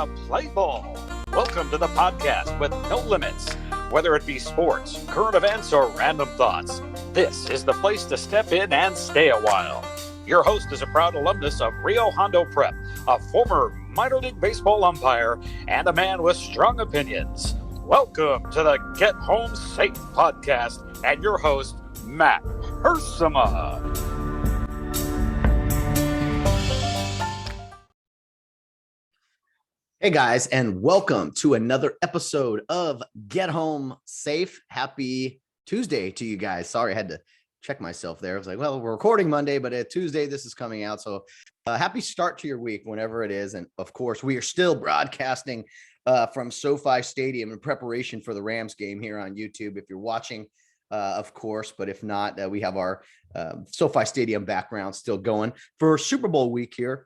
to play ball. Welcome to the podcast with no limits, whether it be sports, current events, or random thoughts. This is the place to step in and stay a while. Your host is a proud alumnus of Rio Hondo Prep, a former minor league baseball umpire, and a man with strong opinions. Welcome to the Get Home Safe podcast and your host, Matt Hersema. Hey guys, and welcome to another episode of Get Home Safe. Happy Tuesday to you guys. Sorry, I had to check myself there. I was like, well, we're recording Monday, but Tuesday this is coming out. So happy start to your week, whenever it is. And of course, we are still broadcasting from SoFi Stadium in preparation for the Rams game here on YouTube. If you're watching, of course, but if not, we have our SoFi Stadium background still going for Super Bowl week here.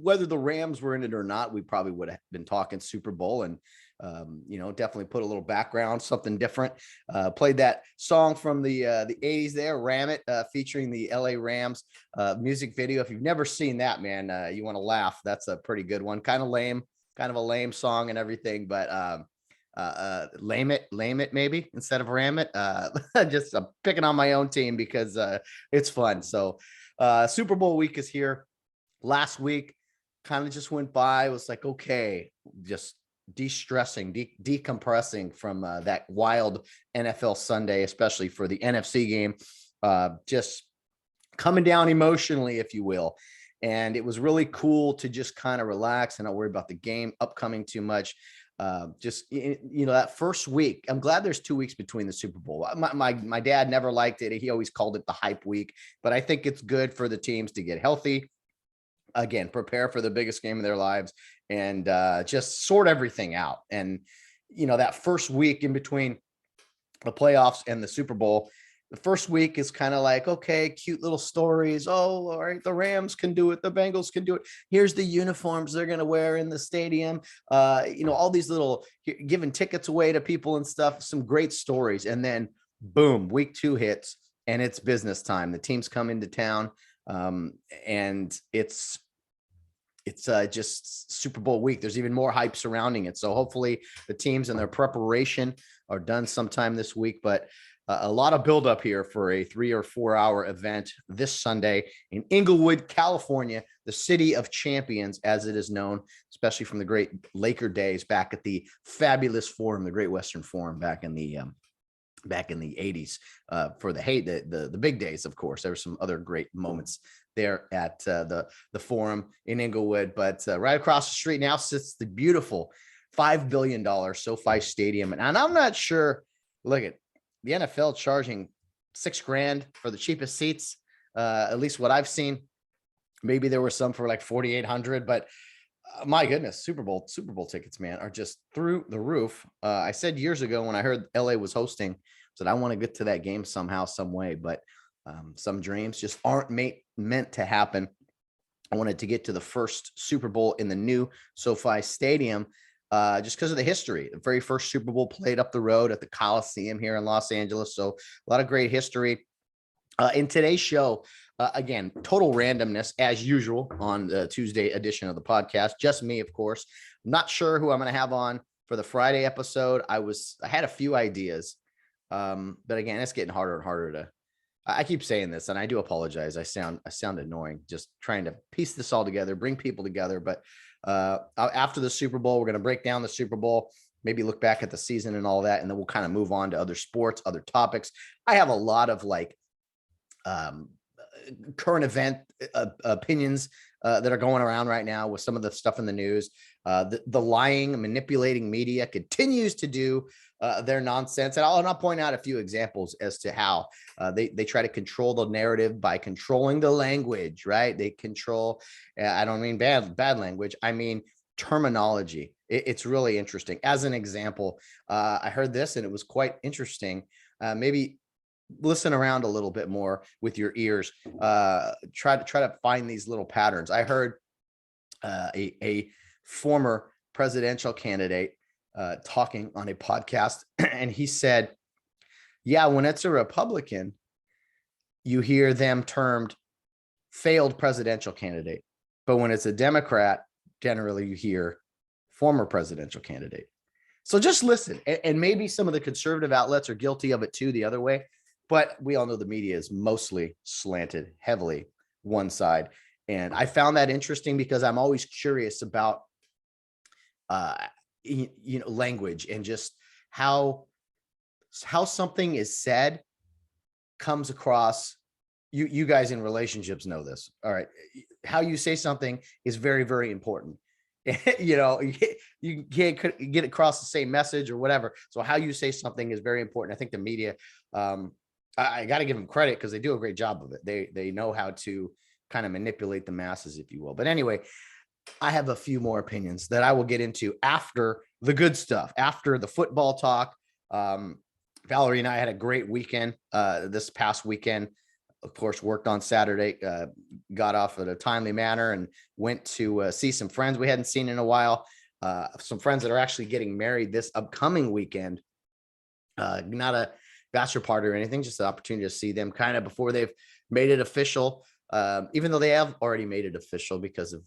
Whether the Rams were in it or not, we probably would have been talking Super Bowl and, definitely put a little background, something different. Played that song from the 80s there, Ram It, featuring the LA Rams music video. If you've never seen that, man, you want to laugh. That's a pretty good one. Kind of a lame song and everything, but lame it maybe instead of ram it. Just I'm picking on my own team because it's fun. So Super Bowl week is here. Last week kind of just went by. It was like, okay, just de-stressing, decompressing from that wild NFL Sunday, especially for the NFC game, just coming down emotionally, if you will. And it was really cool to just kind of relax and not worry about the game upcoming too much. That first week, I'm glad there's 2 weeks between the Super Bowl. My dad never liked it. He always called it the hype week, but I think it's good for the teams to get healthy. Again, prepare for the biggest game of their lives and just sort everything out. And, that first week in between the playoffs and the Super Bowl, the first week is kind of like, okay, cute little stories. Oh, all right, the Rams can do it. The Bengals can do it. Here's the uniforms they're going to wear in the stadium. All these little giving tickets away to people and stuff, some great stories. And then boom, week 2 hits and it's business time. The teams come into town. And it's just Super Bowl week. There's even more hype surrounding it. So hopefully the teams and their preparation are done sometime this week, but a lot of buildup here for a 3 or 4 hour event this Sunday in Inglewood, California, the city of champions, as it is known, especially from the great Laker days back at the fabulous Forum, the Great Western Forum back in the 80s, for the big days. Of course, there were some other great moments there at the Forum in Inglewood, but right across the street now sits the beautiful $5 billion SoFi Stadium. And I'm not sure, look at the NFL charging $6,000 for the cheapest seats, at least what I've seen. Maybe there were some for like $4,800, but my goodness, Super Bowl tickets, man, are just through the roof. I said years ago when I heard LA was hosting, that I want to get to that game somehow, some way, but some dreams just aren't meant to happen. I wanted to get to the first Super Bowl in the new SoFi Stadium, just because of the history. The very first Super Bowl played up the road at the Coliseum here in Los Angeles. So a lot of great history. In today's show, again, total randomness as usual on the Tuesday edition of the podcast. Just me, of course. I'm not sure who I'm going to have on for the Friday episode. I had a few ideas, but again, it's getting harder and harder to. I keep saying this, and I do apologize. I sound annoying, just trying to piece this all together, bring people together. But after the Super Bowl, we're going to break down the Super Bowl, maybe look back at the season and all that, and then we'll kind of move on to other sports, other topics. I have a lot of current event opinions that are going around right now with some of the stuff in the news. The lying, manipulating media continues to do their nonsense. And I'll point out a few examples as to how they try to control the narrative by controlling the language, right? They control, I don't mean bad language. I mean terminology. It's really interesting. As an example, I heard this and it was quite interesting. Maybe listen around a little bit more with your ears. Try to find these little patterns. I heard a former presidential candidate talking on a podcast, and he said, yeah, when it's a Republican, you hear them termed failed presidential candidate. But when it's a Democrat, generally you hear former presidential candidate. So just listen, and maybe some of the conservative outlets are guilty of it too, the other way. But we all know the media is mostly slanted heavily one side. And I found that interesting because I'm always curious about, language and just how something is said comes across. You guys in relationships know this. All right. How you say something is very, very important. You can't get across the same message or whatever. So how you say something is very important. I think the media, I got to give them credit because they do a great job of it. They know how to kind of manipulate the masses, if you will. But anyway, I have a few more opinions that I will get into after the good stuff, after the football talk. Valerie and I had a great weekend this past weekend. Of course, worked on Saturday, got off in a timely manner and went to see some friends we hadn't seen in a while. Some friends that are actually getting married this upcoming weekend. Not a bachelor party or anything, just an opportunity to see them kind of before they've made it official. Even though they have already made it official because of,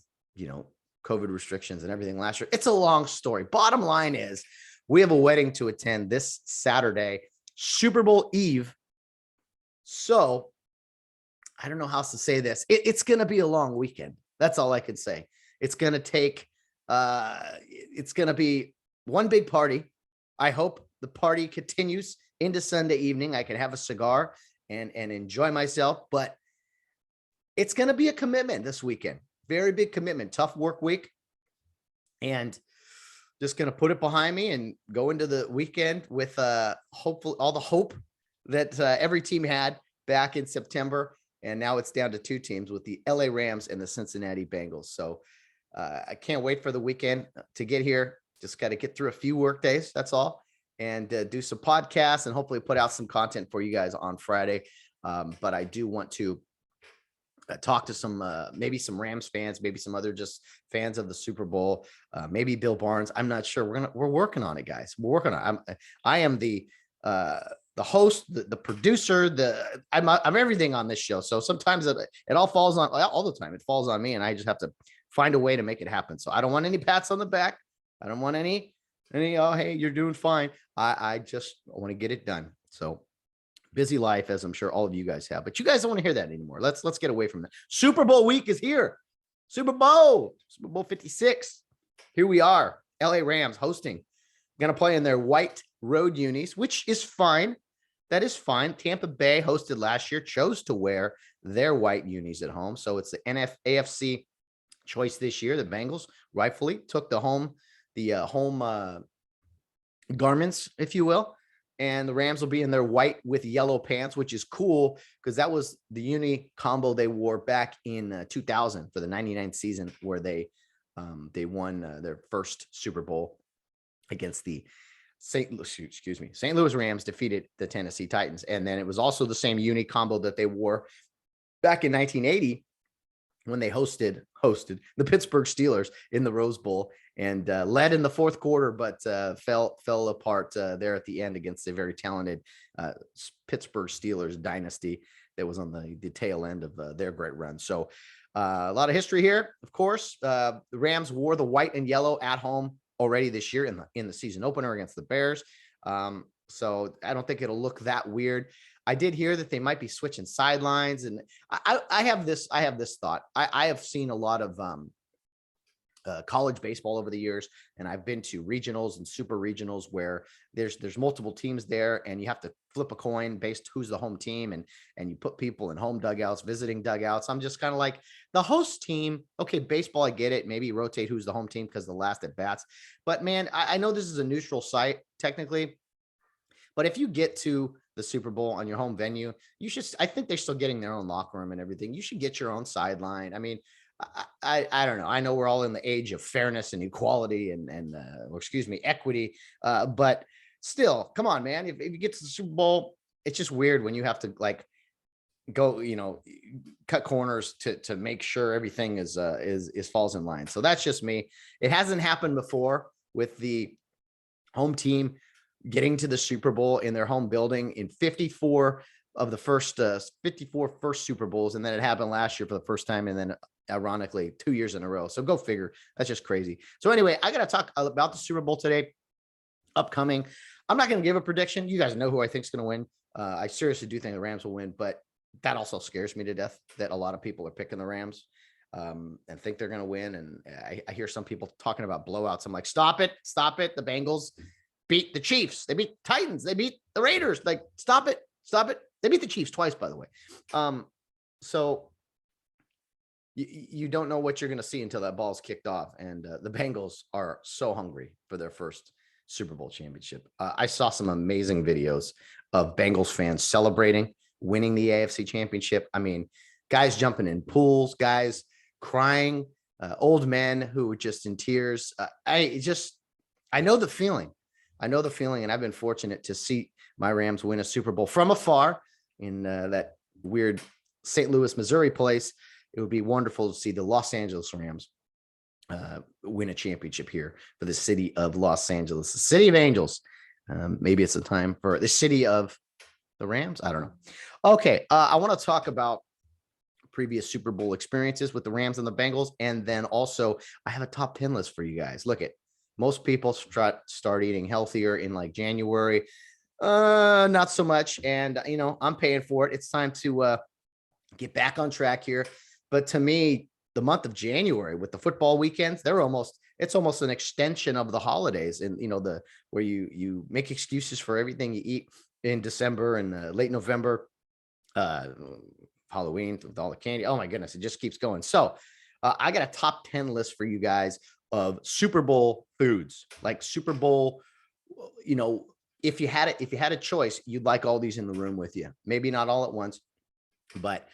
COVID restrictions and everything last year. It's a long story. Bottom line is we have a wedding to attend this Saturday, Super Bowl Eve. So I don't know how else to say this. It's going to be a long weekend. That's all I could say. It's going to take, it's going to be one big party. I hope the party continues into Sunday evening. I can have a cigar and enjoy myself, but it's going to be a commitment this weekend. Very big commitment, tough work week. And just going to put it behind me and go into the weekend with hopefully all the hope that every team had back in September. And now it's down to two teams with the LA Rams and the Cincinnati Bengals. So I can't wait for the weekend to get here. Just got to get through a few work days. That's all. And do some podcasts and hopefully put out some content for you guys on Friday. But I do want to talk to some, maybe some Rams fans, maybe some other just fans of the Super Bowl, maybe Bill Barnes. I'm not sure. We're working on it, guys. We're working on it. I am the host, the producer, I'm everything on this show. So sometimes it all falls on, all the time. It falls on me and I just have to find a way to make it happen. So I don't want any pats on the back. I don't want any, oh, hey, you're doing fine. I want to get it done. So busy life, as I'm sure all of you guys have, but you guys don't want to hear that anymore. Let's get away from that. Super Bowl week is here. Super Bowl 56. Here we are. LA Rams hosting, going to play in their white road unis, which is fine. That is fine. Tampa Bay hosted last year, chose to wear their white unis at home. So it's the AFC choice this year. The Bengals rightfully took the home garments, if you will. And the Rams will be in their white with yellow pants, which is cool because that was the uni combo they wore back in 2000 for the 99 season where they won their first Super Bowl against the St. Louis Rams, defeated the Tennessee Titans. And then it was also the same uni combo that they wore back in 1980 when they hosted the Pittsburgh Steelers in the Rose Bowl and led in the fourth quarter, but fell apart there at the end against a very talented Pittsburgh Steelers dynasty that was on the tail end of their great run. So a lot of history here, of course. The Rams wore the white and yellow at home already this year in the season opener against the Bears. So I don't think it'll look that weird. I did hear that they might be switching sidelines, and I have this thought. I have seen a lot of college baseball over the years, and I've been to regionals and super regionals where there's multiple teams there, and you have to flip a coin based who's the home team, and you put people in home dugouts, visiting dugouts. I'm just kind of like the host team. Okay, baseball, I get it. Maybe rotate who's the home team because the last at bats. But man, I know this is a neutral site technically, but if you get to the Super Bowl on your home venue, I think they're still getting their own locker room and everything. You should get your own sideline. I mean, I don't know. I know we're all in the age of fairness and equality and equity. But still, come on, man. If you get to the Super Bowl, it's just weird when you have to like go, cut corners to make sure everything is falls in line. So that's just me. It hasn't happened before with the home team getting to the Super Bowl in their home building in 54 of the first 54 first Super Bowls. And then it happened last year for the first time. And then ironically 2 years in a row. So go figure. That's just crazy. So anyway, I got to talk about the Super Bowl today, upcoming. I'm not going to give a prediction. You guys know who I think is going to win. I seriously do think the Rams will win, but that also scares me to death that a lot of people are picking the Rams and think they're going to win. And I hear some people talking about blowouts. I'm like, stop it. The Bengals beat the Chiefs. They beat Titans. They beat the Raiders. Like, stop it. They beat the Chiefs twice, by the way. So you don't know what you're going to see until that ball's kicked off. And the Bengals are so hungry for their first Super Bowl championship. I saw some amazing videos of Bengals fans celebrating winning the AFC championship. I mean, guys jumping in pools, guys crying, old men who were just in tears. I know the feeling. And I've been fortunate to see my Rams win a Super Bowl from afar in that weird St. Louis, Missouri place. It would be wonderful to see the Los Angeles Rams win a championship here for the city of Los Angeles, the city of angels. Maybe it's a time for the city of the Rams. I don't know. Okay. I want to talk about previous Super Bowl experiences with the Rams and the Bengals. And then also I have a top 10 list for you guys. Look at most people start eating healthier in like January. Not so much. And, I'm paying for it. It's time to get back on track here. But to me, the month of January with the football weekends, it's almost an extension of the holidays. And, where you make excuses for everything you eat in December and late November, Halloween with all the candy. Oh my goodness. It just keeps going. So I got a top 10 list for you guys of Super Bowl foods, like Super Bowl, if you had a choice, you'd like all these in the room with you. Maybe not all at once, but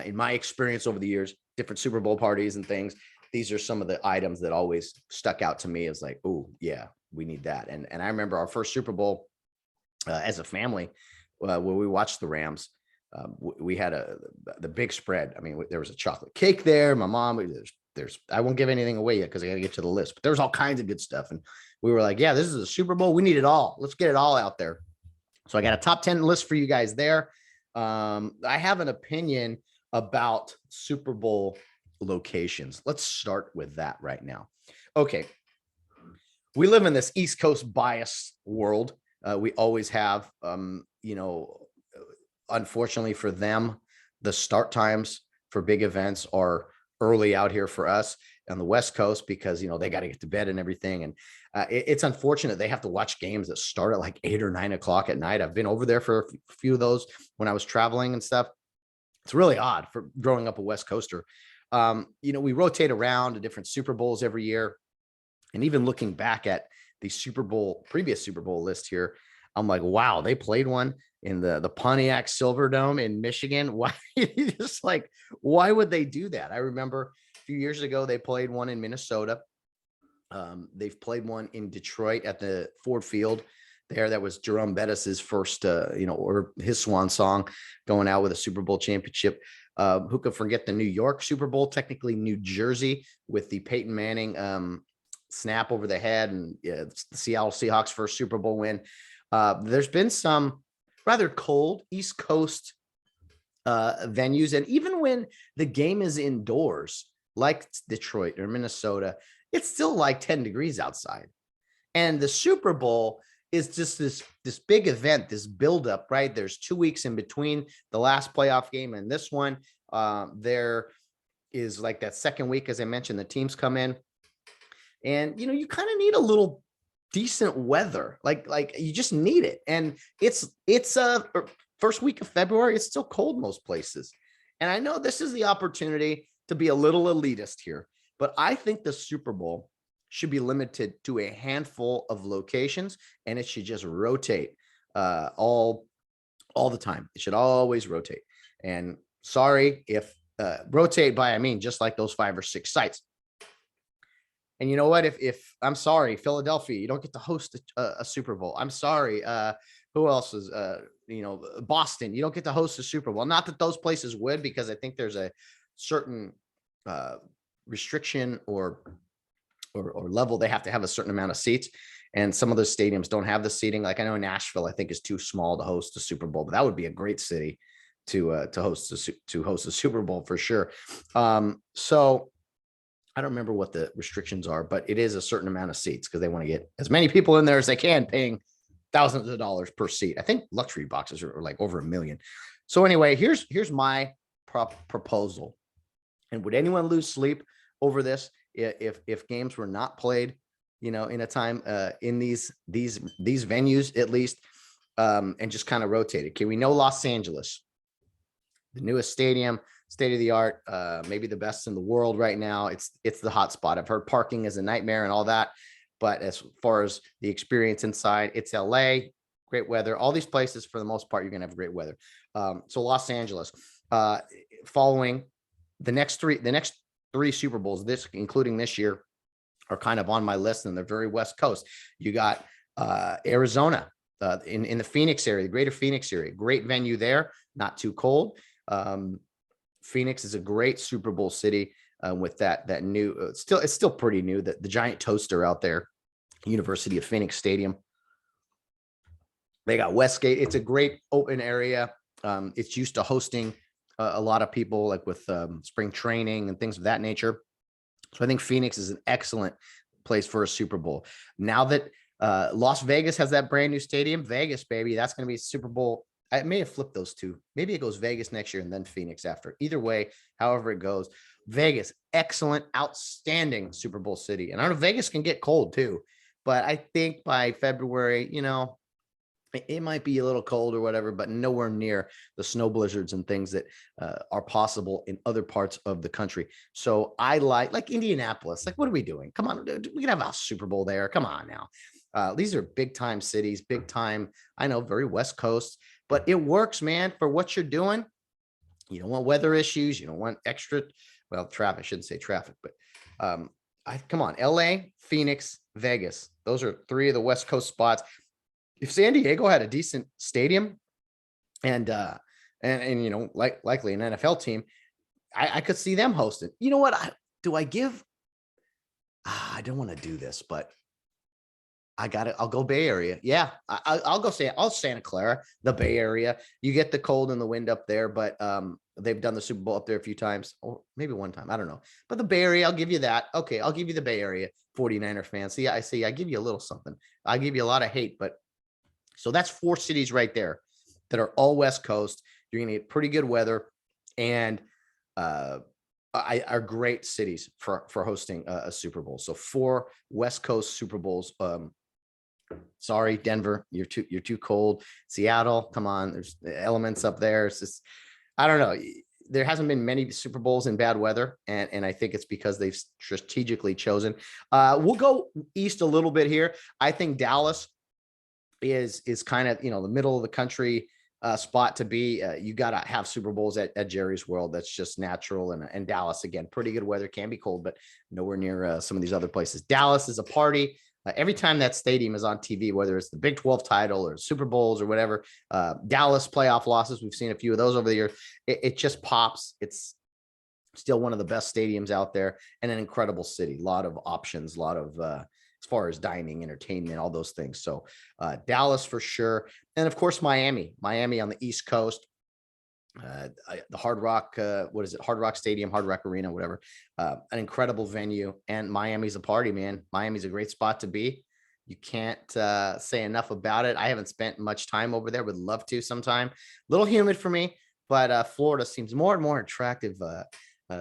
in my experience over the years, different Super Bowl parties and things, these are some of the items that always stuck out to me as like, oh yeah, we need that. And I remember our first Super Bowl as a family where we watched the Rams. We had the big spread. I mean, there was a chocolate cake there. My mom, I won't give anything away yet because I got to get to the list, but there's all kinds of good stuff. And we were like, yeah, this is a Super Bowl. We need it all. Let's get it all out there. So I got a top 10 list for you guys there. I have an opinion about Super Bowl locations. Let's start with that right now. Okay. We live in this East Coast bias world. We always have, unfortunately for them, the start times for big events are early out here for us on the West Coast because, they got to get to bed and everything. And it's unfortunate they have to watch games that start at like 8 or 9 o'clock at night. I've been over there for a few of those when I was traveling and stuff. It's really odd for growing up a West Coaster. We rotate around to different Super Bowls every year. And even looking back at the previous Super Bowl list here, I'm like, wow, they played one in the Pontiac Silverdome in Michigan. Why? Why would they do that? I remember a few years ago, they played one in Minnesota. They've played one in Detroit at the Ford Field there. That was Jerome Bettis's first, or his swan song going out with a Super Bowl championship. Who could forget the New York Super Bowl, technically New Jersey, with the Peyton Manning snap over the head and the Seattle Seahawks first Super Bowl win. There's been some rather cold East Coast venues. And even when the game is indoors, like Detroit or Minnesota, it's still like 10 degrees outside. And the Super Bowl is just this big event, this buildup, right? There's 2 weeks in between the last playoff game and this one. There is like that second week, as I mentioned, the teams come in. And, you kind of need a little decent weather. Like you just need it. And it's first week of February. It's still cold most places. And I know this is the opportunity to be a little elitist here, but I think the Super Bowl should be limited to a handful of locations, and it should just rotate all the time. It should always rotate. And sorry if rotate by, I mean, just like those 5 or 6 sites. And you know what? If I'm sorry, Philadelphia, you don't get to host a Super Bowl. I'm sorry. Who else is, Boston, you don't get to host a Super Bowl. Not that those places would, because I think there's a certain restriction or level. They have to have a certain amount of seats. And some of those stadiums don't have the seating. Like I know Nashville, I think is too small to host a Super Bowl, but that would be a great city host the Super Bowl for sure. So I don't remember what the restrictions are, but it is a certain amount of seats because they want to get as many people in there as they can, paying thousands of dollars per seat. I think luxury boxes are like over $1 million. So anyway, here's my proposal. And would anyone lose sleep over this if games were not played, in a time in these venues at least, and just kind of rotated? Okay, we know Los Angeles, the newest stadium, state of the art, maybe the best in the world right now. It's the hot spot. I've heard parking is a nightmare and all that, but as far as the experience inside, it's LA, great weather. All these places, for the most part, you're gonna have great weather. So Los Angeles, following the next three Super Bowls, including this year, are kind of on my list, and they're very West Coast. You got Arizona, in the Phoenix area, the greater Phoenix area, great venue there, not too cold. Phoenix is a great Super Bowl city, with that new, it's still pretty new, that the giant toaster out there, University of Phoenix Stadium. They got Westgate. It's a great open area. It's used to hosting a lot of people, like with spring training and things of that nature. So I think Phoenix is an excellent place for a Super Bowl. Now that Las Vegas has that brand new stadium, Vegas, baby, that's going to be Super Bowl. I may have flipped those two. Maybe it goes Vegas next year and then Phoenix after. Either way, however it goes, Vegas, excellent, outstanding Super Bowl city. And I know Vegas can get cold too, but I think by February, it might be a little cold or whatever, but nowhere near the snow blizzards and things that are possible in other parts of the country. So I like Indianapolis. Like, what are we doing? Come on, we can have a Super Bowl there. Come on now. These are big time cities, big time. I know, very West Coast, but it works, man, for what you're doing. You don't want weather issues. You don't want extra, traffic. I shouldn't say traffic, but come on, LA, Phoenix, Vegas. Those are three of the West Coast spots. If San Diego had a decent stadium and likely an NFL team, I could see them hosting. You know what? I don't want to do this, but I'll go Bay Area. Yeah, I'll go Santa Clara, the Bay Area. You get the cold and the wind up there, but they've done the Super Bowl up there a few times, or maybe one time. I don't know. But the Bay Area, I'll give you that. Okay, I'll give you the Bay Area 49er fans. See, I give you a little something. I give you a lot of hate, but so that's 4 cities right there that are all West Coast. You're going to get pretty good weather, and are great cities for hosting a Super Bowl. So 4 West Coast Super Bowls. Sorry, Denver, you're too cold. Seattle, come on, there's elements up there. It's just, I don't know. There hasn't been many Super Bowls in bad weather, and I think it's because they've strategically chosen. We'll go east a little bit here. I think Dallas is kind of, the middle of the country spot to be. You got to have Super Bowls at Jerry's World. That's just natural. And Dallas, again, pretty good weather, can be cold, but nowhere near some of these other places. Dallas is a party. Every time that stadium is on TV, whether it's the Big 12 title or Super Bowls or whatever, Dallas playoff losses, we've seen a few of those over the years. It just pops. It's still one of the best stadiums out there, and an incredible city. A lot of options, a lot of as far as dining, entertainment, all those things. So Dallas for sure. And of course, Miami on the East Coast, the Hard Rock, Hard Rock Stadium, Hard Rock Arena, whatever, an incredible venue. And Miami's a party, man. Miami's a great spot to be. You can't say enough about it. I haven't spent much time over there. Would love to sometime. A little humid for me, but Florida seems more and more attractive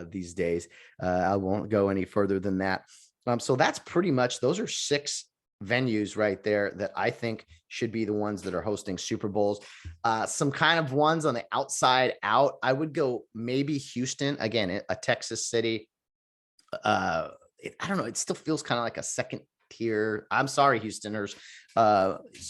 these days. I won't go any further than that. So that's pretty much, those are 6 venues right there that I think should be the ones that are hosting Super Bowls. Some kind of ones on the outside out, I would go maybe Houston, again, a Texas city. I don't know. It still feels kind of like a second tier. I'm sorry, Houstoners.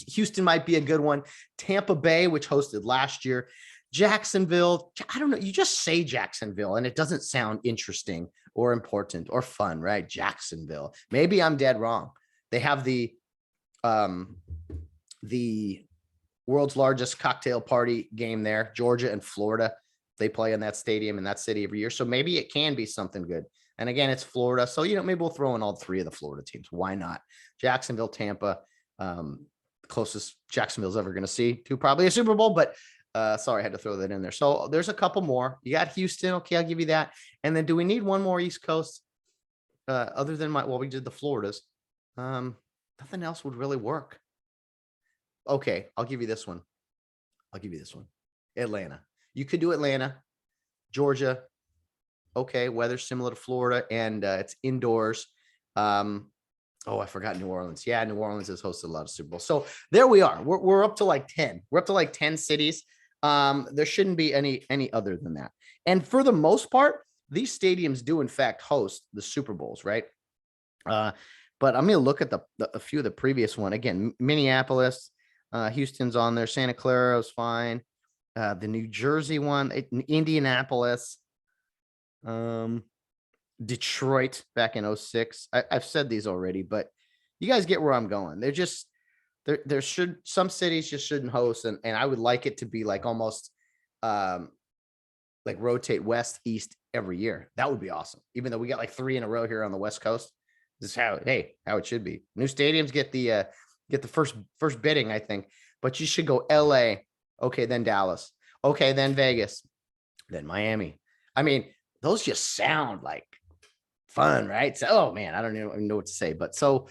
Houston might be a good one. Tampa Bay, which hosted last year. Jacksonville, I don't know. You just say Jacksonville and it doesn't sound interesting or important or fun, right? Jacksonville. Maybe I'm dead wrong. They have the world's largest cocktail party game there. Georgia and Florida, they play in that stadium in that city every year. So maybe it can be something good. And again, it's Florida. So, maybe we'll throw in all 3 of the Florida teams. Why not? Jacksonville, Tampa, closest Jacksonville's ever going to see to probably a Super Bowl, but Sorry, I had to throw that in there. So there's a couple more. You got Houston. Okay, I'll give you that. And then do we need one more East Coast? Other than we did the Floridas. Nothing else would really work. Okay, I'll give you this one. Atlanta. You could do Atlanta, Georgia. Okay, weather's similar to Florida, and it's indoors. I forgot New Orleans. Yeah, New Orleans has hosted a lot of Super Bowls. So there we are. We're up to like 10. We're up to like 10 cities. There shouldn't be any other than that. And for the most part, these stadiums do in fact host the Super Bowls, right? But I'm going to look at a few of the previous one. Again, Minneapolis, Houston's on there. Santa Clara was fine. The New Jersey one, Indianapolis, Detroit back in 06. I've said these already, but you guys get where I'm going. They're just there should some cities just shouldn't host, and I would like it to be like almost like rotate west east every year. That would be awesome. Even though we got like 3 in a row here on the West Coast, this is how it should be. New stadiums get the first bidding, I think, but you should go LA, okay, then Dallas, okay, then Vegas, then Miami. I mean, those just sound like fun, right? So, oh man, I don't even know what to say. But so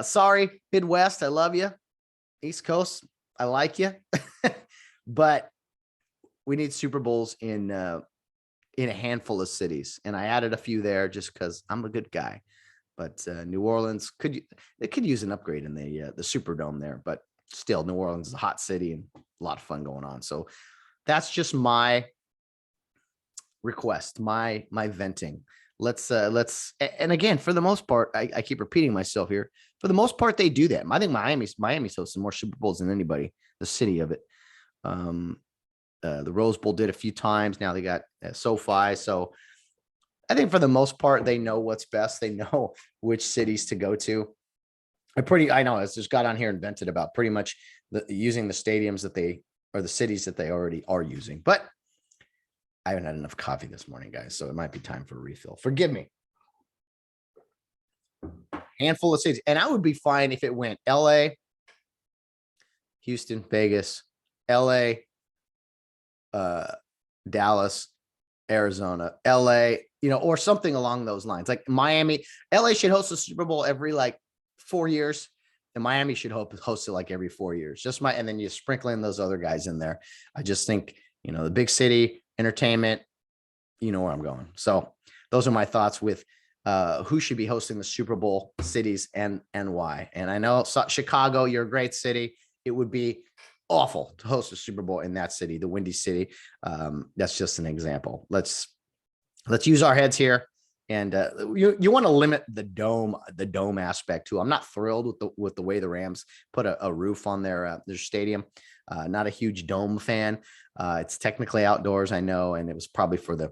sorry, Midwest, I love you. East Coast, I like you. But we need Super Bowls in a handful of cities. And I added a few there just because I'm a good guy. But New Orleans could use an upgrade in the Superdome there. But still, New Orleans is a hot city and a lot of fun going on. So that's just my request, my venting. Let's and again, for the most part, I keep repeating myself here. For the most part, they do that. I think Miami's hosting more Super Bowls than anybody, the city of it. The Rose Bowl did a few times. Now they got SoFi. So I think for the most part, they know what's best. They know which cities to go to. I know I just got on here and vented about pretty much using the stadiums or the cities that they already are using. But I haven't had enough coffee this morning, guys, so it might be time for a refill. Forgive me. Handful of cities. And I would be fine if it went LA, Houston, Vegas, LA, Dallas, Arizona, LA, or something along those lines. Like Miami, LA should host a Super Bowl every like 4 years, and Miami should host it like every 4 years. And then you sprinkle in those other guys in there. I just think, the big city, entertainment, you know where I'm going. So those are my thoughts with who should be hosting the Super Bowl cities and why. And I know Chicago, you're a great city. It would be awful to host a Super Bowl in that city, the Windy City. That's just an example. Let's use our heads here. And you want to limit the dome aspect too. I'm not thrilled with the way the Rams put a roof on their stadium. Not a huge dome fan. It's technically outdoors, I know, and it was probably for the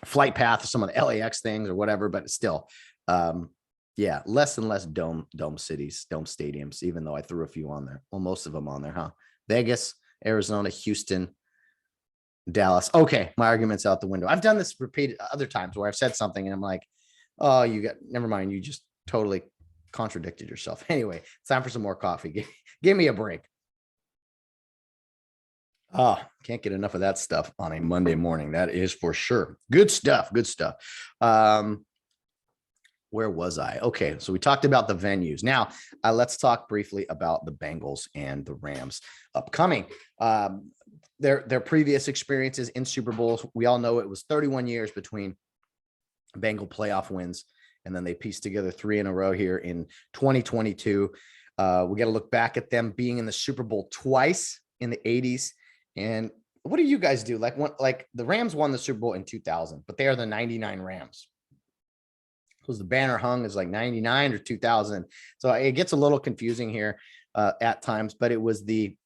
flight path of some of the LAX things or whatever, but still, less and less dome cities, dome stadiums, even though I threw a few on there. Well, most of them on there, huh? Vegas, Arizona, Houston, Dallas. Okay, my argument's out the window. I've done this repeated other times where I've said something and I'm like, oh, never mind. You just totally contradicted yourself. Anyway, it's time for some more coffee. Give me a break. Oh, can't get enough of that stuff on a Monday morning. That is for sure. Good stuff. Where was I? Okay, so we talked about the venues. Now, let's talk briefly about the Bengals and the Rams upcoming. Their previous experiences in Super Bowls, we all know it was 31 years between Bengal playoff wins, and then they pieced together 3 in a row here in 2022. We got to look back at them being in the Super Bowl twice in the 80s. And what do you guys do? Like the Rams won the Super Bowl in 2000, but they are the 99 Rams. Because the banner hung is like 99 or 2000. So it gets a little confusing here at times, but it was the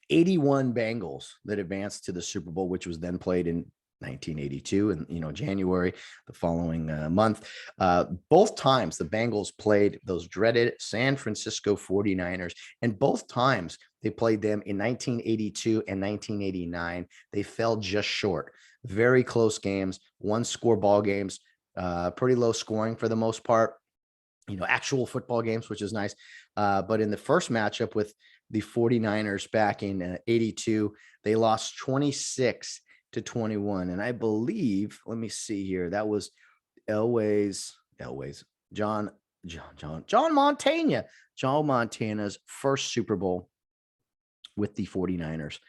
81 Bengals that advanced to the Super Bowl, which was then played in 1982 and January the following month. Both times the Bengals played those dreaded San Francisco 49ers, and both times they played them in 1982 and 1989. They fell just short. Very close games, one score ball games, pretty low scoring for the most part. actual football games, which is nice. But in the first matchup with the 49ers back in 82, they lost 26-21. And I believe, let me see here, that was Elway's John Montana's first Super Bowl with the 49ers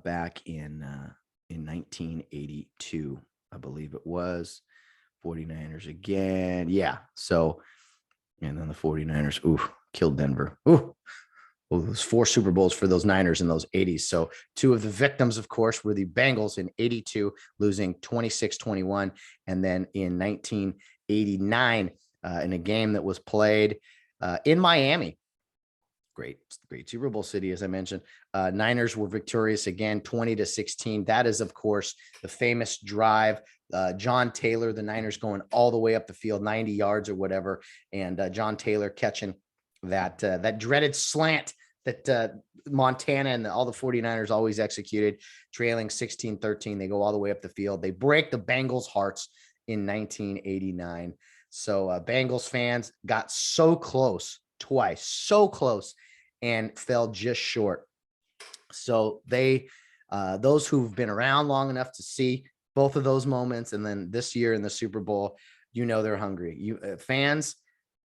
back in 1982, I believe it was. 49ers again. Yeah. So, and then the 49ers, killed Denver. Those 4 Super Bowls for those Niners in those 80s. So 2 of the victims, of course, were the Bengals in 82, losing 26-21. And then in 1989, in a game that was played in Miami, great Super Bowl city, as I mentioned, Niners were victorious again, 20-16. That is, of course, the famous drive. John Taylor, the Niners going all the way up the field, 90 yards or whatever. And John Taylor catching that dreaded slant that Montana and all the 49ers always executed, trailing 16-13. They go all the way up the field. They break the Bengals' hearts in 1989. So Bengals fans got so close twice, so close, and fell just short. So those who've been around long enough to see both of those moments, and then this year in the Super Bowl, they're hungry. Fans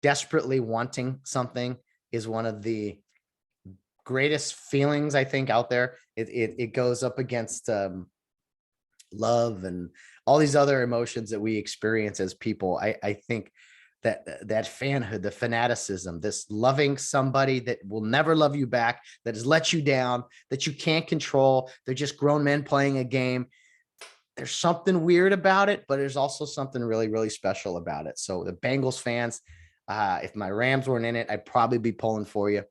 desperately wanting something is one of the greatest feelings, I think, out there. It goes up against love and all these other emotions that we experience as people. I think that fanhood, the fanaticism, this loving somebody that will never love you back, that has let you down, that you can't control. They're just grown men playing a game. There's something weird about it, but there's also something really, really special about it. So the Bengals fans, if my Rams weren't in it, I'd probably be pulling for you,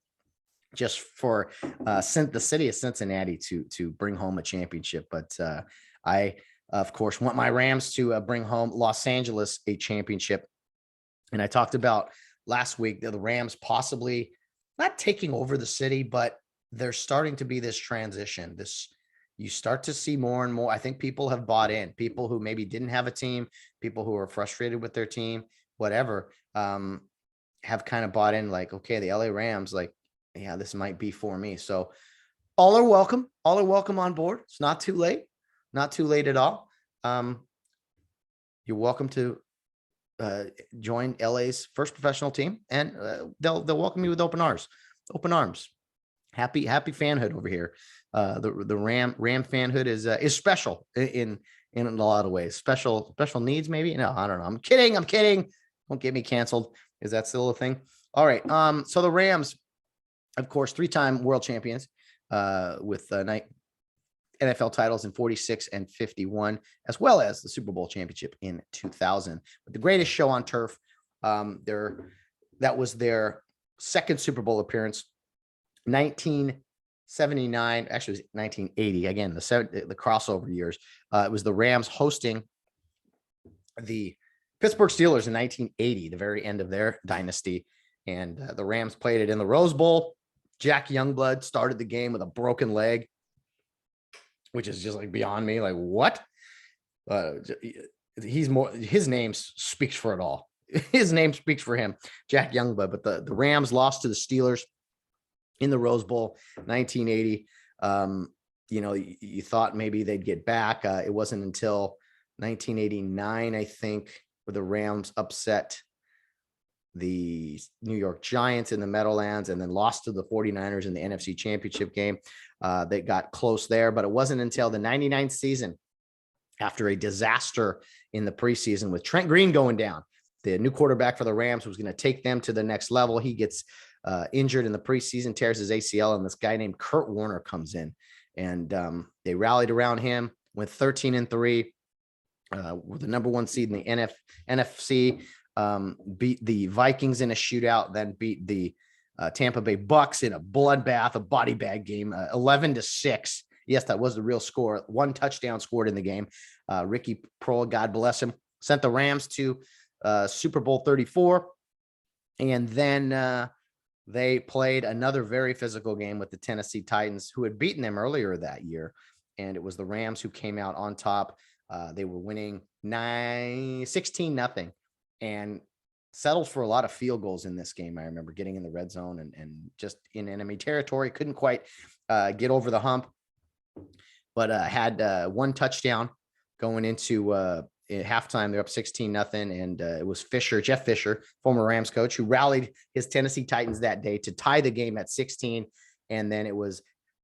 just for the city of Cincinnati to bring home a championship. But I, of course, want my Rams to bring home Los Angeles a championship. And I talked about last week the Rams possibly not taking over the city, but there's starting to be this transition. You start to see more and more. I think people have bought in. People who maybe didn't have a team, people who are frustrated with their team, whatever, have kind of bought in. Like, okay, the LA Rams, like, yeah, this might be for me. So all are welcome. All are welcome on board. It's not too late. Not too late at all. You're welcome to join LA's first professional team, and they'll welcome you with open arms. Happy fanhood over here. The Ram fanhood is special in a lot of ways. Special needs, maybe. No, I don't know. I'm kidding. Don't get me canceled. Is that still a thing? All right. So the Rams, of course, 3-time world champions with NFL titles in 46 and 51, as well as the Super Bowl championship in 2000. But the greatest show on turf, that was their second Super Bowl appearance, 1979, actually it was 1980. Again, the crossover years. It was the Rams hosting the Pittsburgh Steelers in 1980, the very end of their dynasty. And the Rams played it in the Rose Bowl. Jack Youngblood started the game with a broken leg, which is just like beyond me. Like, what? His name speaks for it all. His name speaks for him, Jack Youngblood. But the Rams lost to the Steelers in the Rose Bowl, 1980. You thought maybe they'd get back. It wasn't until 1989, I think, where the Rams upset the New York Giants in the Meadowlands and then lost to the 49ers in the NFC Championship game. They got close there, but it wasn't until the 99th season, after a disaster in the preseason with Trent Green going down, the new quarterback for the Rams was going to take them to the next level. He gets injured in the preseason, tears his ACL, and this guy named Kurt Warner comes in, and they rallied around him, went 13-3, were the number 1 seed in the NFC, beat the Vikings in a shootout, then beat the Tampa Bay Bucks in a bloodbath, a body bag game, 11-6. Yes, that was the real score. 1 touchdown scored in the game. Ricky Proehl, God bless him, sent the Rams to Super Bowl 34. And then they played another very physical game with the Tennessee Titans, who had beaten them earlier that year. And it was the Rams who came out on top. They were winning 16-0. And settled for a lot of field goals in this game. I remember getting in the red zone and just in enemy territory, couldn't quite get over the hump, but had one touchdown going into at halftime. They're up 16-0. And it was Jeff Fisher, former Rams coach, who rallied his Tennessee Titans that day to tie the game at 16. And then it was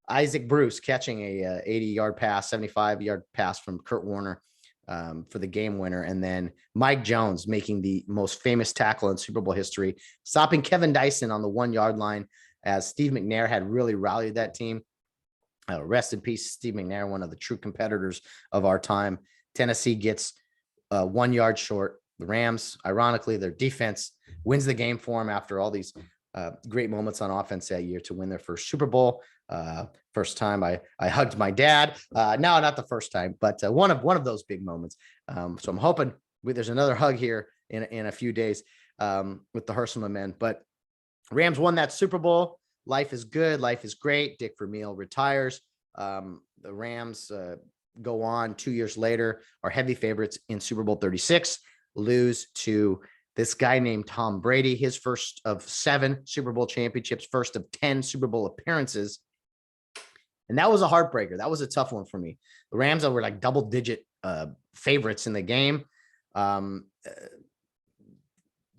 Isaac Bruce catching a 80-yard pass, 75-yard pass from Kurt Warner for the game winner. And then Mike Jones making the most famous tackle in Super Bowl history, stopping Kevin Dyson on the 1-yard line, as Steve McNair had really rallied that team. Rest in peace, Steve McNair, one of the true competitors of our time. Tennessee gets 1 yard short. The Rams, ironically, their defense wins the game for them after all these great moments on offense that year to win their first Super Bowl. First time I hugged my dad. No, not the first time, but one of those big moments. So I'm hoping there's another hug here in a few days with the Hersema men. But Rams won that Super Bowl. Life is good. Life is great. Dick Vermeil retires. The Rams go on 2 years later, are heavy favorites in Super Bowl 36, lose to this guy named Tom Brady, his first of 7 Super Bowl championships, first of 10 Super Bowl appearances. And that was a heartbreaker. That was a tough one for me. The Rams were like double-digit favorites in the game.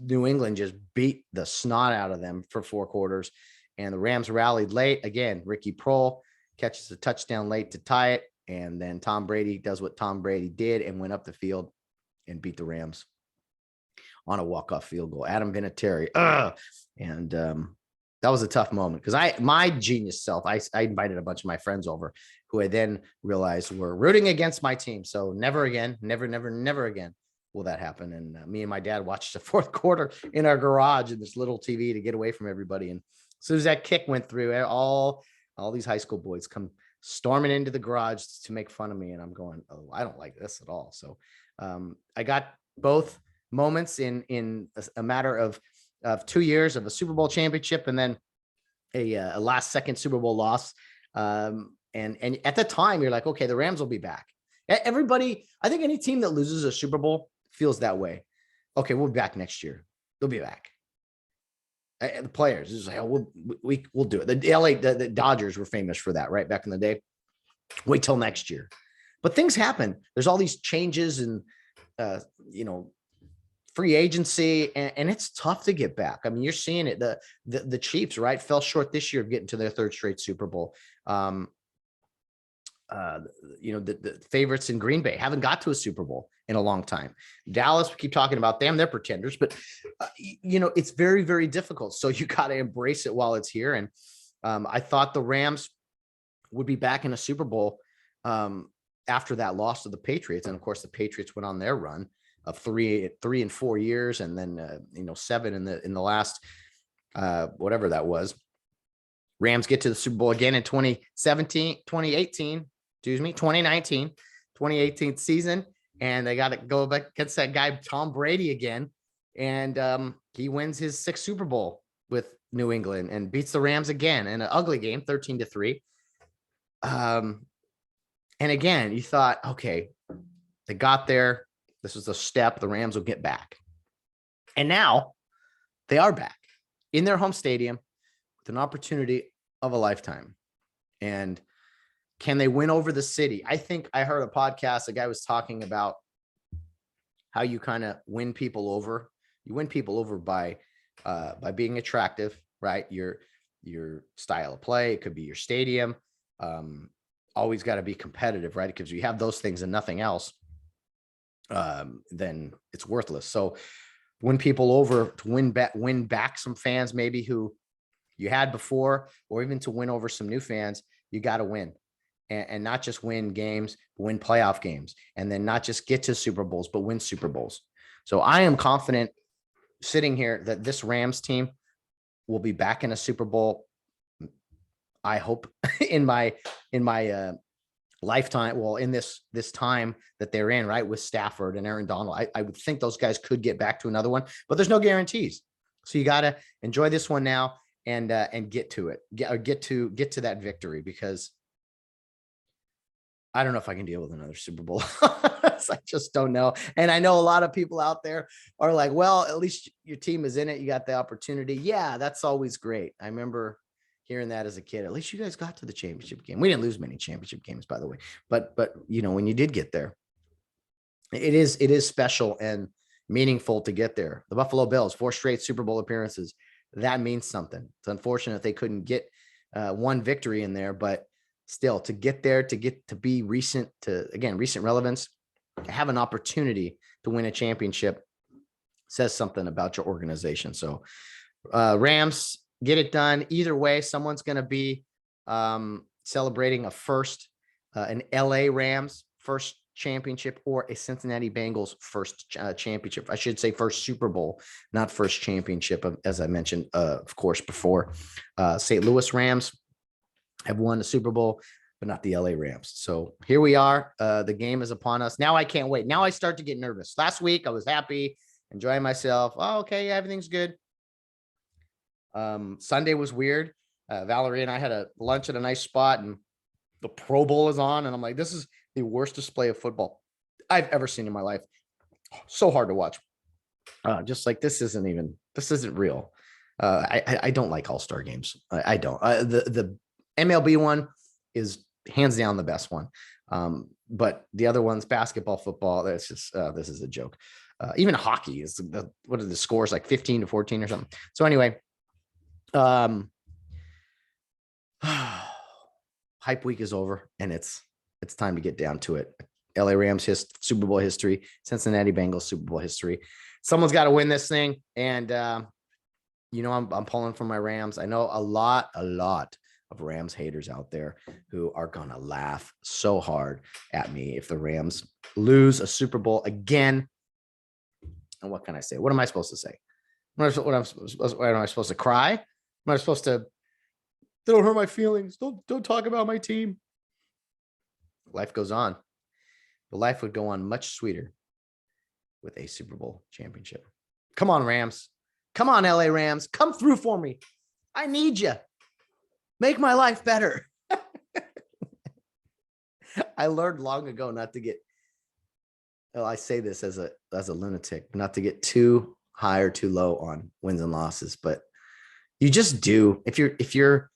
New England just beat the snot out of them for 4 quarters. And the Rams rallied late. Again, Ricky Prohl catches a touchdown late to tie it. And then Tom Brady does what Tom Brady did and went up the field and beat the Rams on a walk-off field goal. Adam Vinatieri. And that was a tough moment because my genius self, I invited a bunch of my friends over who I then realized were rooting against my team. So never again, never again will that happen. And me and my dad watched the 4th quarter in our garage in this little TV to get away from everybody. And as soon as that kick went through, all these high school boys come storming into the garage to make fun of me. And I'm going, oh, I don't like this at all. So I got both moments in a matter of 2 years of a Super Bowl championship and then a last second Super Bowl loss. And at the time you're like, okay, the Rams will be back. Everybody, I think any team that loses a Super Bowl feels that way. Okay, we'll be back next year. They'll be back. The players is like, oh, we'll do it. The Dodgers were famous for that, right? Back in the day. Wait till next year. But things happen. There's all these changes and free agency, and it's tough to get back. I mean, you're seeing it. The Chiefs, right, fell short this year of getting to their 3rd straight Super Bowl. The favorites in Green Bay haven't got to a Super Bowl in a long time. Dallas, we keep talking about them. They're pretenders, but it's very, very difficult. So you got to embrace it while it's here. And I thought the Rams would be back in a Super Bowl after that loss to the Patriots. And of course the Patriots went on their run of 3 and 4 years. And then, 7 in the last, whatever that was. Rams get to the Super Bowl again in 2018 season. And they got to go back against that guy, Tom Brady again. And he wins his 6th Super Bowl with New England and beats the Rams again in an ugly game, 13-3. And again, you thought, okay, they got there. This was a step. The Rams will get back. And now they are back in their home stadium with an opportunity of a lifetime. And can they win over the city? I think I heard a podcast. A guy was talking about how you kind of win people over. You win people over by being attractive, right? Your style of play. It could be your stadium. Always got to be competitive, right? Because you have those things and nothing else, then it's worthless. So win people over to win back some fans maybe who you had before, or even to win over some new fans, you got to win. And not just win games, but win playoff games. And then not just get to Super Bowls, but win Super Bowls. So I am confident sitting here that this Rams team will be back in a Super Bowl. I hope in my lifetime, well, in this time that they're in, right, with Stafford and Aaron Donald, I would think those guys could get back to another one, but there's no guarantees. So you got to enjoy this one now and get to it, get to that victory, because I don't know if I can deal with another Super Bowl. I just don't know. And I know a lot of people out there are like, well, at least your team is in it. You got the opportunity. Yeah, that's always great. I remember hearing that as a kid. At least you guys got to the championship game. We didn't lose many championship games, by the way. But when you did get there, it is special and meaningful to get there. The Buffalo Bills, 4 straight Super Bowl appearances. That means something. It's unfortunate they couldn't get one victory in there, but still, to get there, to be recent relevance, have an opportunity to win a championship says something about your organization. So Rams, get it done. Either way, someone's going to be celebrating a first, an LA Rams first championship, or a Cincinnati Bengals first championship. I should say first Super Bowl, not first championship, as I mentioned, of course, before. St. Louis Rams have won the Super Bowl, but not the LA Rams. So here we are. The game is upon us. Now I can't wait. Now I start to get nervous. Last week I was happy, enjoying myself. Oh, okay, everything's good. Sunday was weird. Valerie and I had a lunch at a nice spot, and the Pro Bowl is on, and I'm like, this is the worst display of football I've ever seen in my life. So hard to watch. Just like this isn't real. I don't like all-star games. I don't. The MLB one is hands down the best one. But the other ones, basketball, football, that's just, this is a joke. Even hockey is what are the scores, like 15-14 or something. So anyway, hype week is over, and it's time to get down to it. LA Rams Super Bowl history, Cincinnati Bengals Super Bowl history. Someone's got to win this thing. And, I'm pulling for my Rams. I know a lot of Rams haters out there who are going to laugh so hard at me if the Rams lose a Super Bowl again. And what can I say? What am I supposed to say? What am I supposed to cry? Am I supposed to, don't hurt my feelings. Don't talk about my team. Life goes on. But life would go on much sweeter with a Super Bowl championship. Come on, Rams. Come on, LA Rams. Come through for me. I need you. Make my life better. I learned long ago not to get, I say this as a lunatic, not to get too high or too low on wins and losses, but you just do. If you're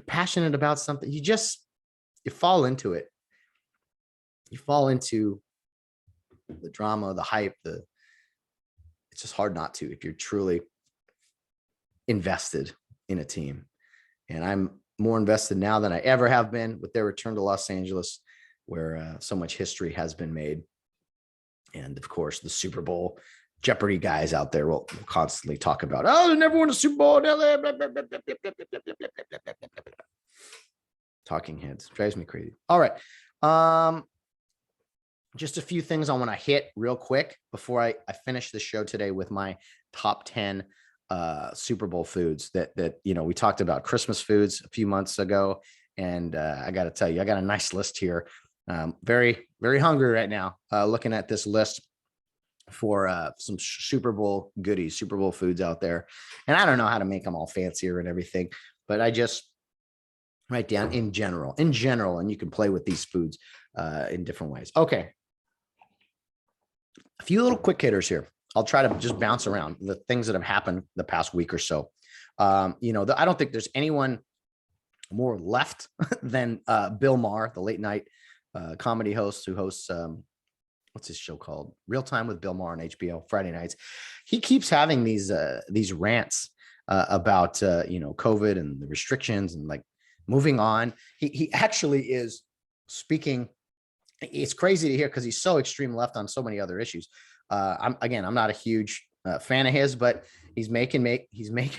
passionate about something, you fall into it. You fall into the drama, the hype, it's just hard not to if you're truly invested in a team. And I'm more invested now than I ever have been with their return to Los Angeles, where so much history has been made. And of course, the Super Bowl Jeopardy guys out there will constantly talk about, oh, they never won a Super Bowl in LA. Talking heads drives me crazy. All right. Just a few things I want to hit real quick before I finish the show today with my top 10 Super Bowl foods that we talked about Christmas foods a few months ago. And I got to tell you, I got a nice list here. Very, very hungry right now, looking at this list for some Super Bowl goodies, Super Bowl foods out there. And I don't know how to make them all fancier and everything, but I just write down in general, and you can play with these foods in different ways. Okay. A few little quick hitters here. I'll try to just bounce around the things that have happened the past week or so. I don't think there's anyone more left than Bill Maher, the late night comedy host who hosts, what's his show called? Real Time with Bill Maher on HBO Friday nights. He keeps having these rants about, COVID and the restrictions and like moving on. He actually is speaking. It's crazy to hear because he's so extreme left on so many other issues. I'm not a huge fan of his, but he's making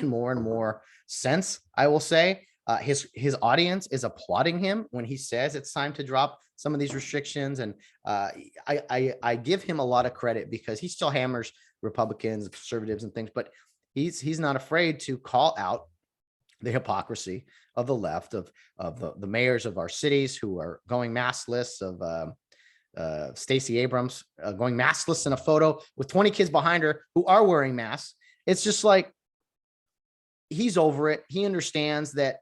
more and more sense. I will say his audience is applauding him when he says it's time to drop some of these restrictions. And I give him a lot of credit because he still hammers Republicans, conservatives and things, but he's not afraid to call out the hypocrisy of the left, of the mayors of our cities who are going maskless, of Stacey Abrams going maskless in a photo with 20 kids behind her who are wearing masks. It's just like, he's over it. He understands that,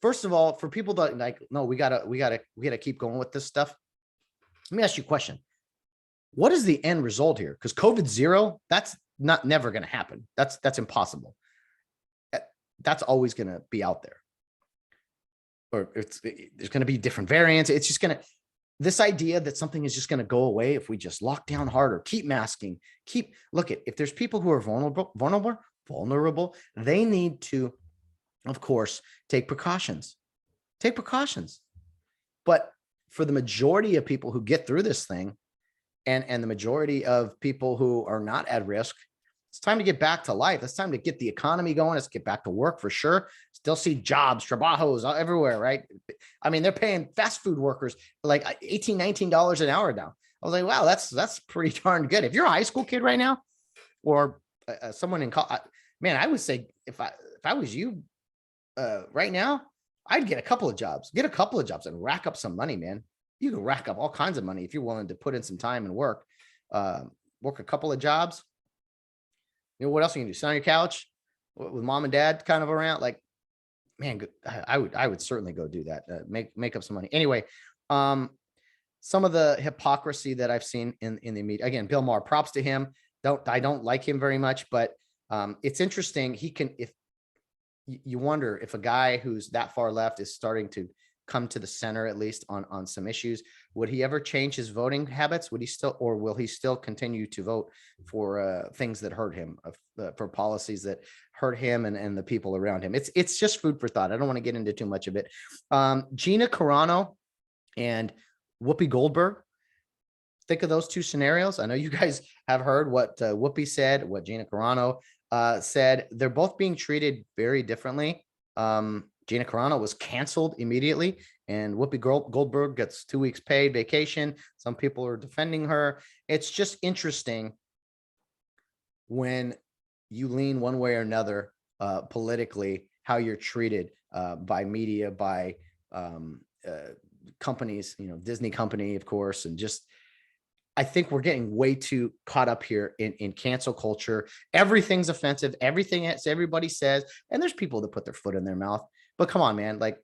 first of all, for people that like, no, we gotta keep going with this stuff. Let me ask you a question. What is the end result here? Because COVID-0, that's never going to happen. That's impossible. That's always going to be out there. Or there's going to be different variants. It's just going to, this idea that something is just going to go away if we just lock down harder, keep masking, if there's people who are vulnerable, they need to, of course, take precautions. But for the majority of people who get through this thing, and the majority of people who are not at risk, it's time to get back to life. It's time to get the economy going. Let's get back to work for sure. Still see jobs, trabajos everywhere, right? I mean, they're paying fast food workers like $18, $19 an hour now. I was like, wow, that's pretty darn good. If you're a high school kid right now, or someone in college, man, I would say if I was you right now, I'd get a couple of jobs and rack up some money, man. You can rack up all kinds of money if you're willing to put in some time and work a couple of jobs. You know, what else you can do? Sit on your couch with mom and dad kind of around. Like, man, I would certainly go do that. Make up some money. Anyway, some of the hypocrisy that I've seen in the media. Again, Bill Maher, props to him. I don't like him very much, but it's interesting. He can, if you wonder if a guy who's that far left is starting to come to the center, at least on some issues, would he ever change his voting habits? Will he still continue to vote for things that hurt him, for policies that hurt him and the people around him? It's just food for thought. I don't want to get into too much of it. Gina Carano and Whoopi Goldberg. Think of those two scenarios. I know you guys have heard what Whoopi said, what Gina Carano said. They're both being treated very differently. Gina Carano was canceled immediately, and Whoopi Goldberg gets 2 weeks paid vacation. Some people are defending her. It's just interesting when you lean one way or another politically, how you're treated by media, by companies, Disney company, of course, and just, I think we're getting way too caught up here in cancel culture. Everything's offensive. Everything everybody says, and there's people that put their foot in their mouth. But come on, man, like,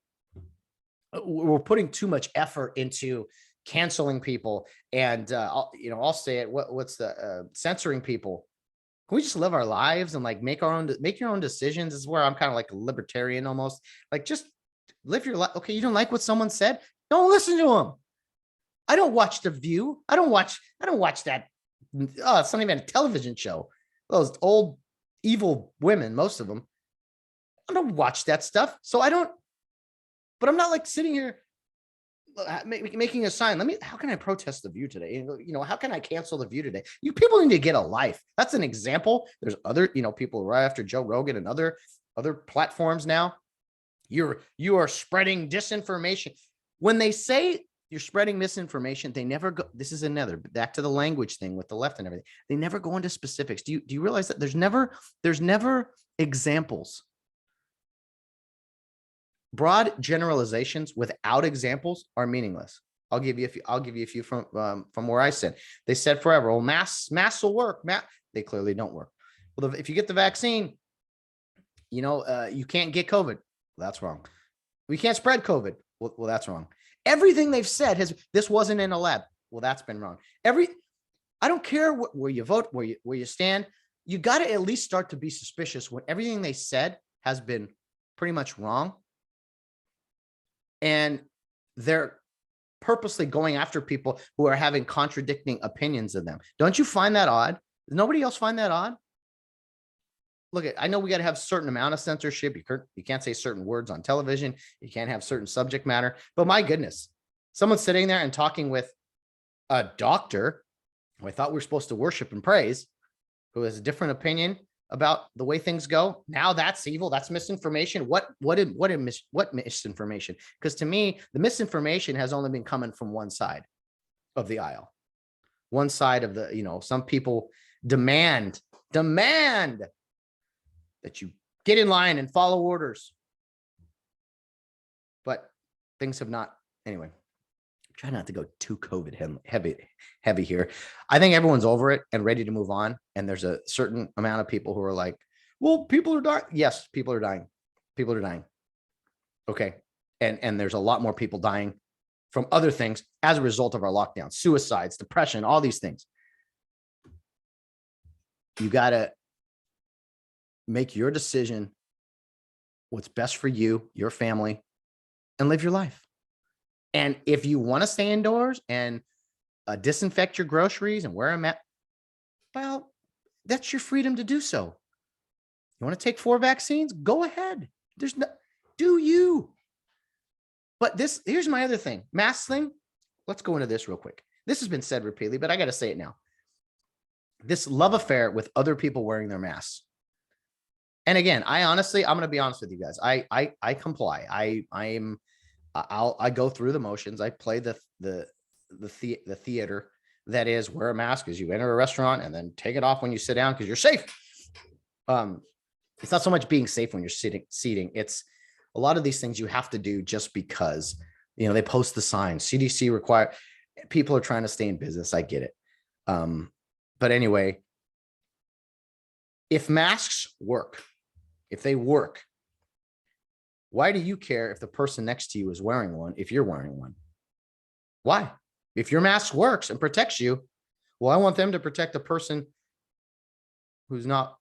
we're putting too much effort into canceling people, and I'll say it. What's the censoring people? Can we just live our lives and like make your own decisions? This is where I'm kind of like a libertarian almost. Like, just live your life. Okay, you don't like what someone said? Don't listen to them. I don't watch The View. I don't watch that. Oh, it's not even a television show. Those old evil women, most of them. I don't watch that stuff. So but I'm not like sitting here making a sign. How can I protest The View today? How can I cancel The View today? You people need to get a life. That's an example. There's other, people right after Joe Rogan and other platforms now. You are spreading disinformation. When they say you're spreading misinformation, they never go. This is another back to the language thing with the left and everything. They never go into specifics. Do you realize that there's never examples? Broad generalizations without examples are meaningless. I'll give you a few from where I sit. They said forever, well, masks will work. They clearly don't work. Well, if you get the vaccine, you can't get COVID. Well, that's wrong. We can't spread COVID. Well, that's wrong. Everything they've said this wasn't in a lab. Well, that's been wrong. I don't care where you vote, where you stand. You got to at least start to be suspicious when everything they said has been pretty much wrong. And they're purposely going after people who are having contradicting opinions of them. Don't you find that odd? Does nobody else find that odd? Look, I know we got to have a certain amount of censorship. You can't say certain words on television. You can't have certain subject matter. But my goodness, someone's sitting there and talking with a doctor who I thought we were supposed to worship and praise, who has a different opinion about the way things go. Now that's evil. That's misinformation. What misinformation? Because to me, the misinformation has only been coming from one side of the aisle. One side of the, some people demand that you get in line and follow orders. But things have not. Anyway, try not to go too COVID heavy here. I think everyone's over it and ready to move on. And there's a certain amount of people who are like, well, people are dying. Yes, people are dying. People are dying. Okay. And there's a lot more people dying from other things as a result of our lockdown, suicides, depression, all these things. You got to make your decision, what's best for you, your family, and live your life. And if you want to stay indoors and disinfect your groceries and wear a mask, well, that's your freedom to do so. You want to take 4 vaccines? Go ahead. There's no, do you? But here's my other thing, mask thing. Let's go into this real quick. This has been said repeatedly, but I got to say it now. This love affair with other people wearing their masks. And again, I'm going to be honest with you guys. I comply. I go through the motions. I play the theater that is wear a mask as you enter a restaurant and then take it off when you sit down because you're safe. It's not so much being safe when you're seating. It's a lot of these things you have to do just because, they post the signs. CDC require, people are trying to stay in business. I get it. But anyway, if masks work, if they work, why do you care if the person next to you is wearing one, if you're wearing one? Why? If your mask works and protects you, well, I want them to protect the person who's not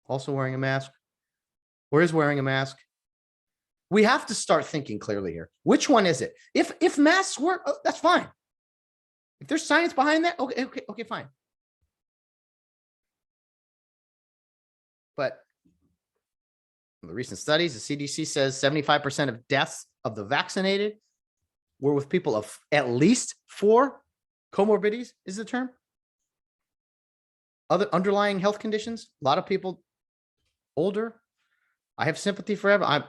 also wearing a mask or is wearing a mask. We have to start thinking clearly here. Which one is it? If masks work, oh, that's fine. If there's science behind that, okay, fine. But in the recent studies, the CDC says 75% of deaths of the vaccinated were with people of at least 4 comorbidities, is the term. Other underlying health conditions, a lot of people older. I have sympathy for everyone.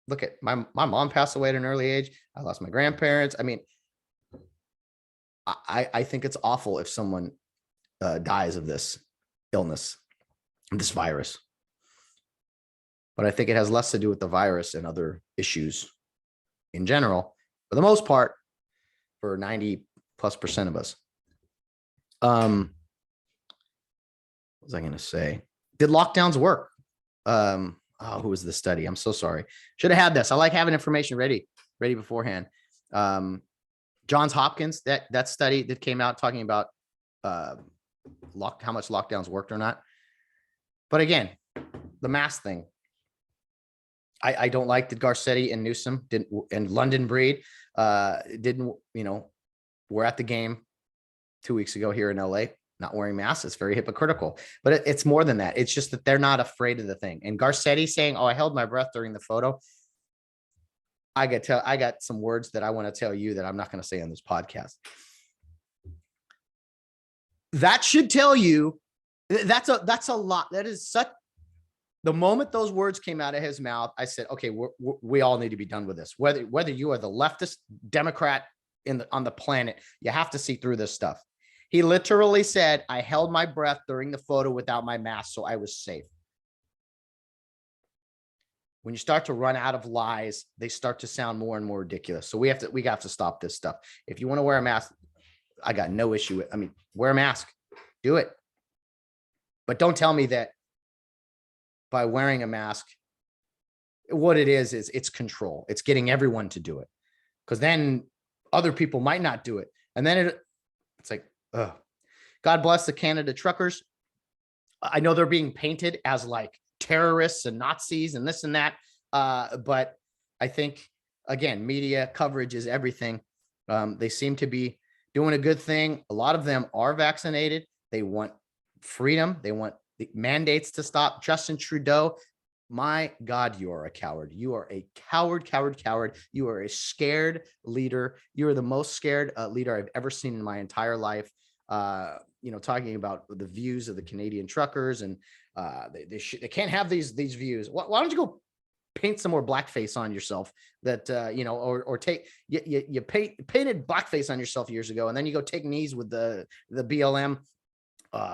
Look at my mom passed away at an early age. I lost my grandparents. I mean, I think it's awful if someone dies of this illness, this virus. But I think it has less to do with the virus and other issues in general, for the most part, for 90+% of us. What was I going to say? Did lockdowns work? Who was the study? I'm so sorry. Should have had this. I like having information ready beforehand. Johns Hopkins, that study that came out talking about how much lockdowns worked or not. But again, the mask thing. I don't like that Garcetti and Newsom and London Breed didn't, we're at the game 2 weeks ago here in LA, not wearing masks. It's very hypocritical, but it's more than that. It's just that they're not afraid of the thing. And Garcetti saying, "Oh, I held my breath during the photo." I got some words that I want to tell you that I'm not going to say on this podcast. That should tell you that's a lot. That is such. The moment those words came out of his mouth, I said, okay, we all need to be done with this. Whether you are the leftist Democrat on the planet, you have to see through this stuff. He literally said, I held my breath during the photo without my mask, so I was safe. When you start to run out of lies, they start to sound more and more ridiculous. So we have to stop this stuff. If you want to wear a mask, I got no issue with. Wear a mask, do it. But don't tell me that by wearing a mask, what it is it's control. It's getting everyone to do it, because then other people might not do it. And then it's like, God bless the Canada truckers. I know they're being painted as like terrorists and Nazis and this and that. But I think, again, media coverage is everything. They seem to be doing a good thing. A lot of them are vaccinated. They want freedom. They want the mandates to stop. Justin Trudeau, my God, you are a coward. You are a coward. You are a scared leader. You are the most scared leader I've ever seen in my entire life. Talking about the views of the Canadian truckers, and they can't have these views. Why don't you go paint some more blackface on yourself? That or take you painted blackface on yourself years ago, and then you go take knees with the BLM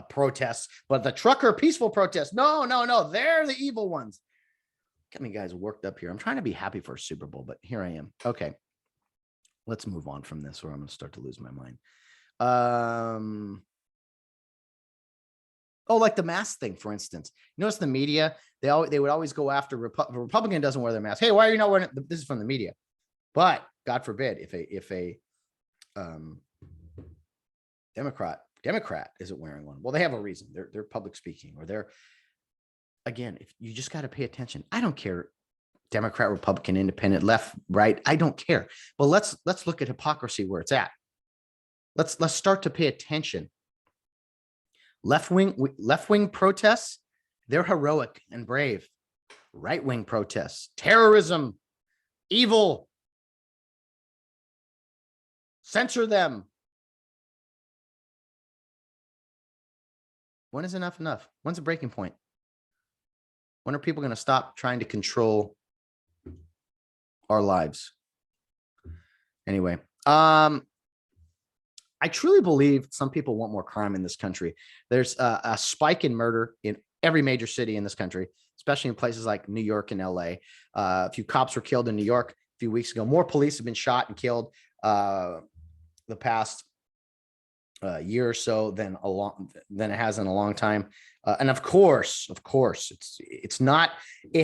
protests, but the trucker peaceful protests, no, they're the evil ones. Got me guys worked up here. I'm trying to be happy for a Super Bowl, but here I am. Okay, let's move on from this, or I'm going to start to lose my mind. Like the mask thing, for instance. You notice the media, they would always go after Republican doesn't wear their mask. Hey, why are you not wearing it? This is from the media. But God forbid if a um, Democrat isn't wearing one. Well, they have a reason. They're public speaking, or they're, again, if you just got to pay attention. I don't care. Democrat, Republican, Independent, left, right. I don't care. But let's look at hypocrisy where it's at. Let's start to pay attention. Left wing protests, they're heroic and brave. Right wing protests, terrorism, evil. Censor them. When is enough enough? When's the breaking point? When are people going to stop trying to control our lives? Anyway, I truly believe some people want more crime in this country. There's a spike in murder in every major city in this country, especially in places like New York and LA. A few cops were killed in New York a few weeks ago. More police have been shot and killed the past year or so than it has in a long time. And of course, it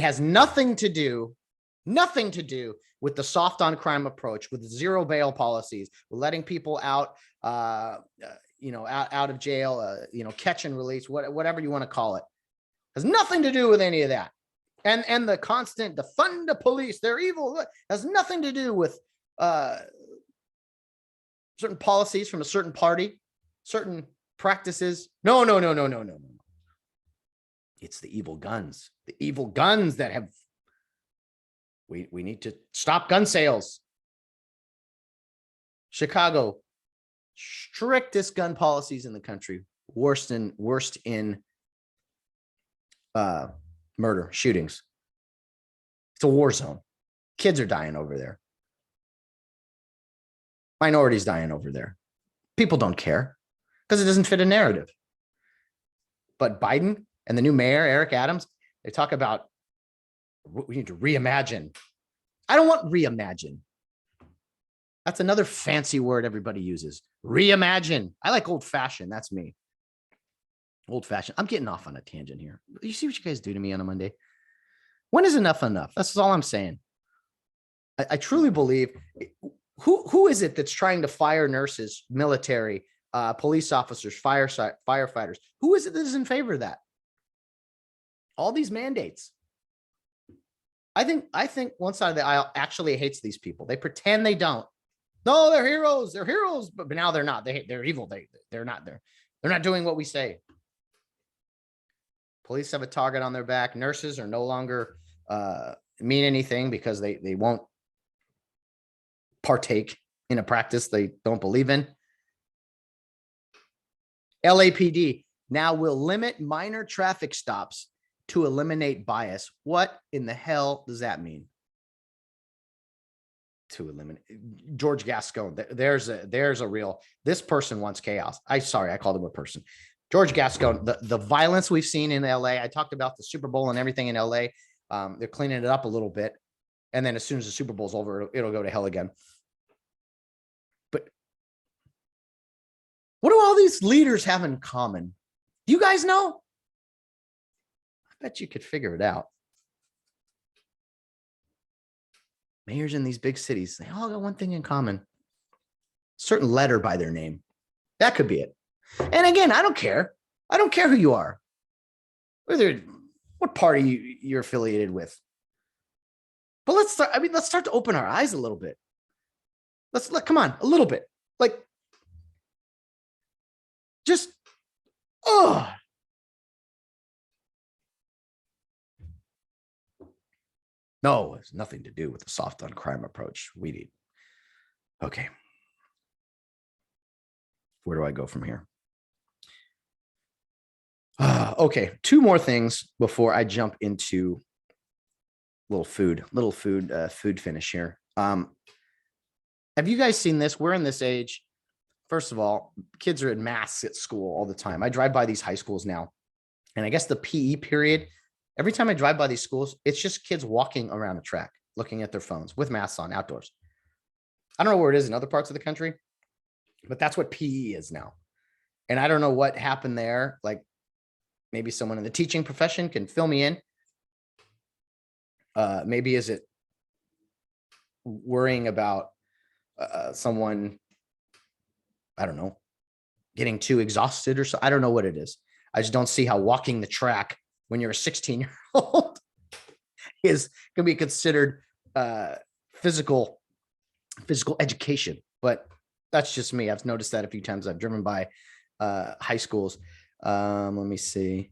has nothing to do with the soft on crime approach, with zero bail policies, with letting people out, out of jail, catch and release, whatever you want to call it. Has nothing to do with any of that. And the constant defund the police, they're evil, has nothing to do with certain policies from a certain party, certain practices. No. It's the evil guns that have, we need to stop gun sales. Chicago, strictest gun policies in the country, worst in murder, shootings. It's a war zone. Kids are dying over there. Minorities dying over there. People don't care because it doesn't fit a narrative. But Biden and the new mayor, Eric Adams, they talk about we need to reimagine. I don't want reimagine. That's another fancy word everybody uses. Reimagine. I like old fashioned. That's me. Old fashioned. I'm getting off on a tangent here. You see what you guys do to me on a Monday? When is enough enough? That's all I'm saying. I truly believe. Who is it that's trying to fire nurses, military, police officers, firefighters? Who is it that is in favor of that? All these mandates. I think one side of the aisle actually hates these people. They pretend they don't. No, they're heroes. They're heroes, but now they're not. They're evil. They're not there. They're not doing what we say. Police have a target on their back. Nurses are no longer mean anything because they won't partake in a practice they don't believe in. LAPD now will limit minor traffic stops to eliminate bias. What in the hell does that mean? To eliminate George Gascon. There's a real, this person wants chaos. I called him a person. George Gascon, the violence we've seen in LA. I talked about the Super Bowl and everything in LA. They're cleaning it up a little bit. And then as soon as the Super Bowl's over, it'll go to hell again. But what do all these leaders have in common? Do you guys know? I bet you could figure it out. Mayors in these big cities, they all got one thing in common. Certain letter by their name. That could be it. And again, I don't care. I don't care who you are. Whether what party you're affiliated with. But let's start to open our eyes a little bit. Come on, a little bit. Like, just, no, it's nothing to do with the soft on crime approach we need. Okay. Where do I go from here? Okay, two more things before I jump into food finish here. Have you guys seen this? We're in this age. First of all, kids are in masks at school all the time. I drive by these high schools now, and I guess the PE period, every time I drive by these schools, it's just kids walking around a track, looking at their phones with masks on outdoors. I don't know where it is in other parts of the country, but that's what PE is now. And I don't know what happened there. Like, maybe someone in the teaching profession can fill me in. Maybe is it worrying about someone I don't know, getting too exhausted or so. I don't know what it is. I just don't see how walking the track when you're a 16-year-old is going to be considered physical education. But that's just me. I've noticed that a few times. I've driven by high schools. Let me see.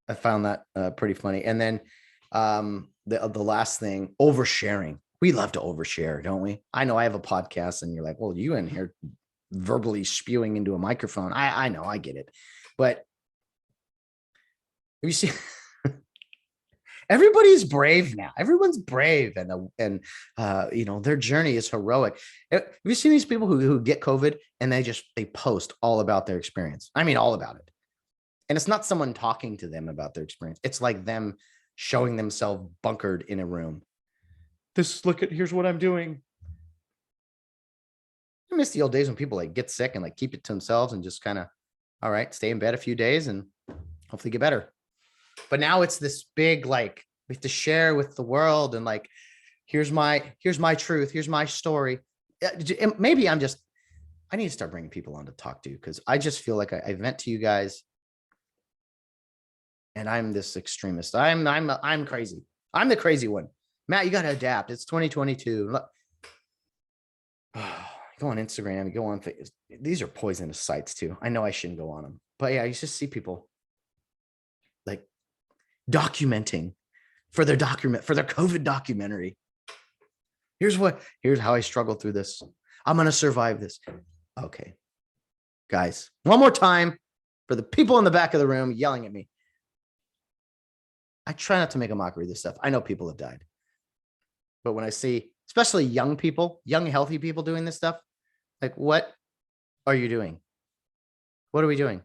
I found that pretty funny. And then the last thing, oversharing. We love to overshare, don't we? I know I have a podcast and you're like, well, you in here verbally spewing into a microphone. I know, I get it. But you see, everybody's brave now. Everyone's brave, and their journey is heroic. Have you seen these people who get COVID and they post all about their experience? I mean, all about it. And it's not someone talking to them about their experience. It's like them showing themselves bunkered in a room. Here's what I'm doing. I miss the old days when people like get sick and like keep it to themselves and just kind of, all right, stay in bed a few days and hopefully get better. But now it's this big, like, we have to share with the world and like, here's my truth. Here's my story. Maybe I need to start bringing people on to talk to, because I just feel like I vent to you guys and I'm this extremist. I'm crazy. I'm the crazy one. Matt, you got to adapt. It's 2022. Go on Instagram, go on Facebook. These are poisonous sites too. I know I shouldn't go on them, but yeah, you just see people like documenting for their COVID documentary. Here's how I struggled through this. I'm going to survive this. Okay. Guys, one more time for the people in the back of the room yelling at me. I try not to make a mockery of this stuff. I know people have died. But when I see, especially young people, young, healthy people doing this stuff, like, what are you doing? What are we doing?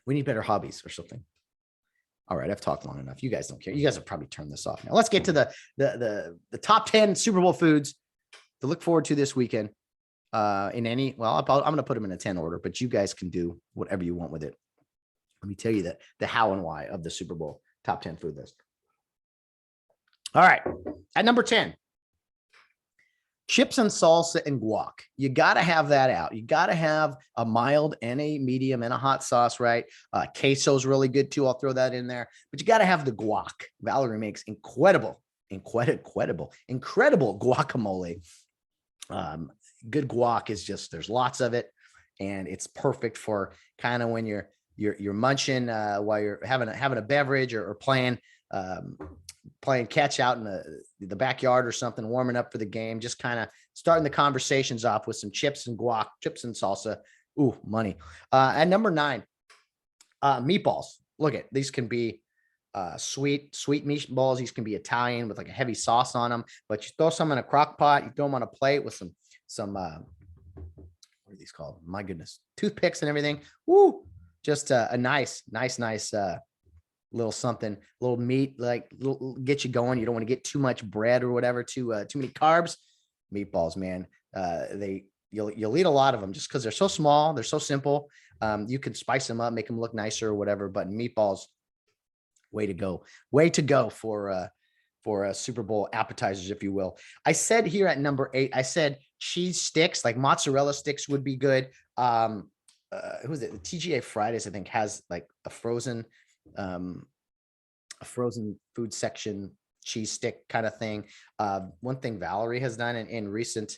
We need better hobbies or something. All right, I've talked long enough. You guys don't care. You guys have probably turned this off now. Let's get to the top 10 Super Bowl foods to look forward to this weekend. I'm going to put them in a 10 order, but you guys can do whatever you want with it. Let me tell you the how and why of the Super Bowl top 10 food list. All right, at number 10, chips and salsa and guac. You got to have that out. You got to have a mild and a medium and a hot sauce, right? Queso's really good too. I'll throw that in there. But you got to have the guac. Valerie makes incredible guacamole. Good guac is just, there's lots of it, and it's perfect for kind of when you're munching while you're having a beverage or playing catch out in the backyard or something, warming up for the game, just kind of starting the conversations off with some chips and guac, chips and salsa. Ooh, money. At number 9, meatballs. Look at these, can be sweet meatballs. These can be Italian with like a heavy sauce on them, but you throw some in a crock pot, you throw them on a plate with some what are these called? My goodness, toothpicks and everything. Woo! Just a nice little something, little meat, like get you going. You don't want to get too much bread or whatever, too many carbs. Meatballs, man. You'll eat a lot of them just because they're so small, they're so simple. You can spice them up, make them look nicer or whatever. But meatballs, way to go for Super Bowl appetizers, if you will. I said here at number 8, I said cheese sticks, like mozzarella sticks would be good. Who is it? The TGA Fridays, I think, has like a frozen food section cheese stick kind of thing. One thing Valerie has done in recent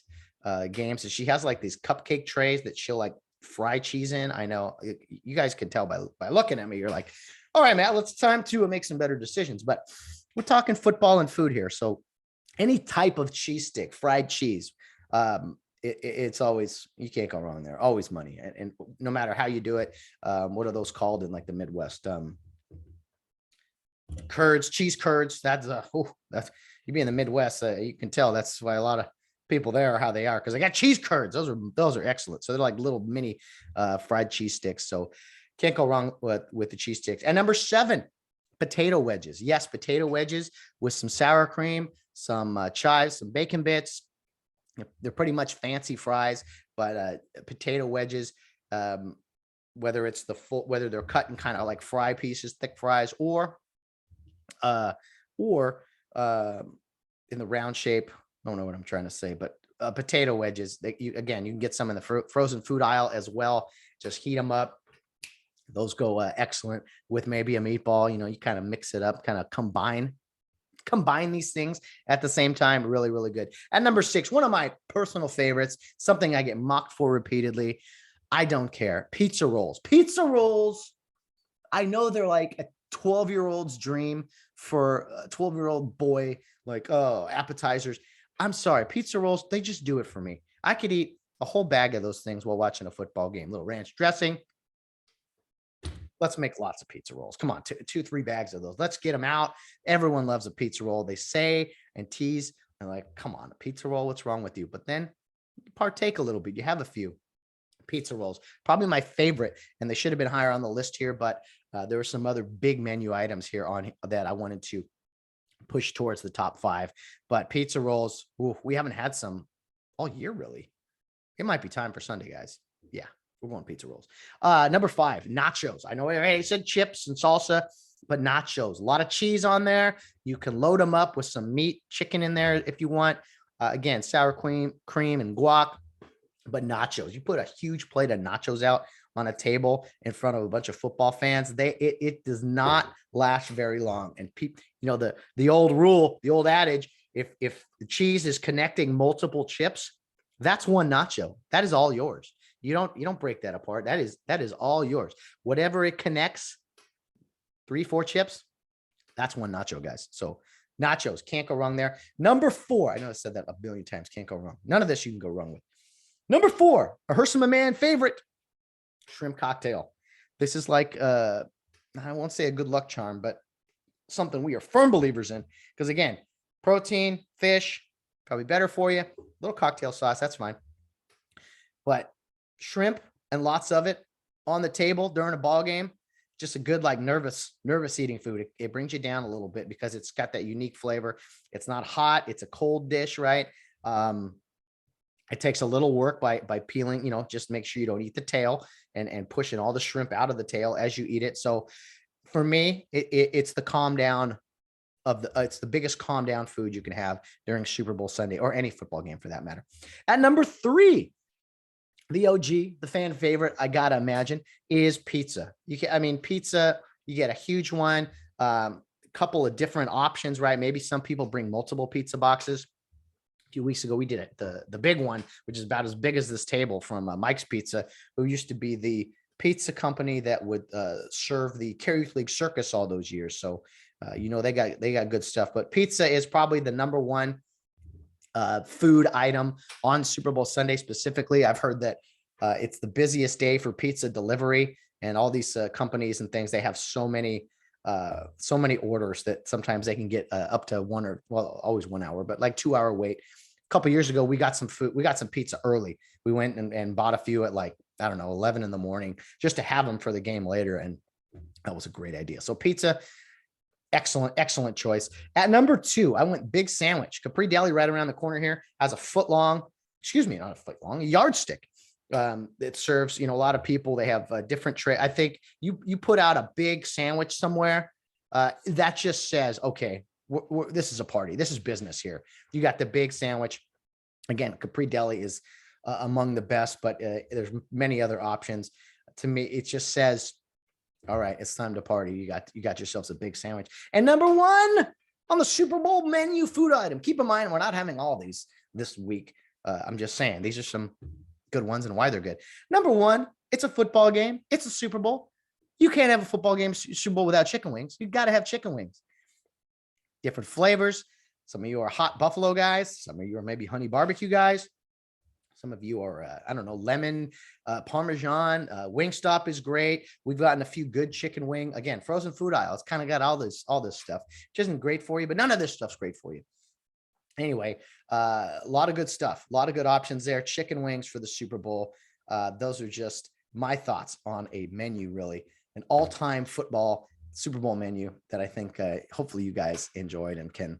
games is she has like these cupcake trays that she'll like fry cheese in. I know you guys can tell by looking at me, you're like, all right, Matt, it's time to make some better decisions. But we're talking football and food here. So any type of cheese stick, fried cheese, it's always, you can't go wrong there. Always money. And no matter how you do it, what are those called in like the Midwest? Curds, cheese curds. That's you be in the Midwest. You can tell that's why a lot of people there are how they are, because they got cheese curds. Those are excellent. So they're like little mini fried cheese sticks. So can't go wrong with the cheese sticks. And number 7, potato wedges. Yes, potato wedges with some sour cream, some chives, some bacon bits. They're pretty much fancy fries, but potato wedges, whether they're cut in kind of like fry pieces, thick fries, or in the round shape, I don't know what I'm trying to say, but potato wedges. You can get some in the frozen food aisle as well. Just heat them up. Those go excellent with maybe a meatball. You kind of mix it up, kind of combine these things at the same time. Really, really good. At number 6, one of my personal favorites, something I get mocked for repeatedly. I don't care. Pizza rolls. Pizza rolls. I know they're like a 12-year-old's dream for a 12-year-old boy, like, oh, appetizers. I'm sorry. Pizza rolls, they just do it for me. I could eat a whole bag of those things while watching a football game. Little ranch dressing. Let's make lots of pizza rolls. Come on, 2-3 bags of those. Let's get them out. Everyone loves a pizza roll. They say and tease. And like, come on, a pizza roll, what's wrong with you? But then you partake a little bit. You have a few pizza rolls. Probably my favorite, and they should have been higher on the list here, but there were some other big menu items here on that I wanted to push towards the top 5. But pizza rolls, we haven't had some all year, really. It might be time for Sunday, guys. Yeah. We're going pizza rolls. Number 5, nachos. I know I said chips and salsa, but nachos. A lot of cheese on there. You can load them up with some meat, chicken in there if you want. Again, sour cream and guac. But nachos. You put a huge plate of nachos out on a table in front of a bunch of football fans. It does not last very long. And people, the old rule, the old adage, if the cheese is connecting multiple chips, that's one nacho. That is all yours. You don't break that apart. That is all yours. Whatever it connects, 3-4 chips, that's one nacho, guys. So nachos, can't go wrong there. Number 4, I know I said that a billion times, can't go wrong. None of this you can go wrong with. Number 4, a Hershey man favorite, shrimp cocktail. This is like, I won't say a good luck charm, but something we are firm believers in. Because again, protein, fish, probably better for you. Little cocktail sauce, that's fine. But shrimp and lots of it on the table during a ball game, just a good, like, nervous eating food. It brings you down a little bit because it's got that unique flavor. It's not hot. It's a cold dish, right? It takes a little work by peeling, just make sure you don't eat the tail and pushing all the shrimp out of the tail as you eat it. So for me, it's the calm down it's the biggest calm down food you can have during Super Bowl Sunday or any football game for that matter. At number 3, the OG, the fan favorite, I gotta imagine, is pizza. Pizza, you get a huge one, couple of different options, right? Maybe some people bring multiple pizza boxes. A few weeks ago, we did it. The big one, which is about as big as this table, from Mike's Pizza, who used to be the pizza company that would serve the Carey Youth League Circus all those years. So, they got good stuff. But pizza is probably the number 1 food item on Super Bowl Sunday specifically. I've heard that it's the busiest day for pizza delivery, and all these companies and things, they have so many orders that sometimes they can get up to always 1 hour, but like 2-hour wait. A couple years ago, we got some pizza early. We went and bought a few at 11 in the morning just to have them for the game later. And that was a great idea. So pizza, excellent choice. At number 2, I went big sandwich. Capri Deli right around the corner here has a yardstick. It serves, a lot of people. They have a different tray. I think you put out a big sandwich somewhere, that just says, okay, this is a party. This is business here. You got the big sandwich. Again, Capri Deli is among the best, but there's many other options. To me, it just says, all right, it's time to party. You got yourselves a big sandwich. And number 1 on the Super Bowl menu food item. Keep in mind, we're not having all these this week. I'm just saying, these are some good ones and why they're good. Number 1, it's a football game. It's a Super Bowl. You can't have a football game, Super Bowl, without chicken wings. You got to have chicken wings. Different flavors. Some of you are hot buffalo guys. Some of you are maybe honey barbecue guys. Some of you are, lemon, Parmesan. Wingstop is great. We've gotten a few good chicken wing. Again, frozen food aisle. It's kind of got all this stuff, which isn't great for you, but none of this stuff's great for you. Anyway, a lot of good stuff. A lot of good options there. Chicken wings for the Super Bowl. Those are just my thoughts on a menu, really. An all-time football Super Bowl menu that I think hopefully you guys enjoyed and can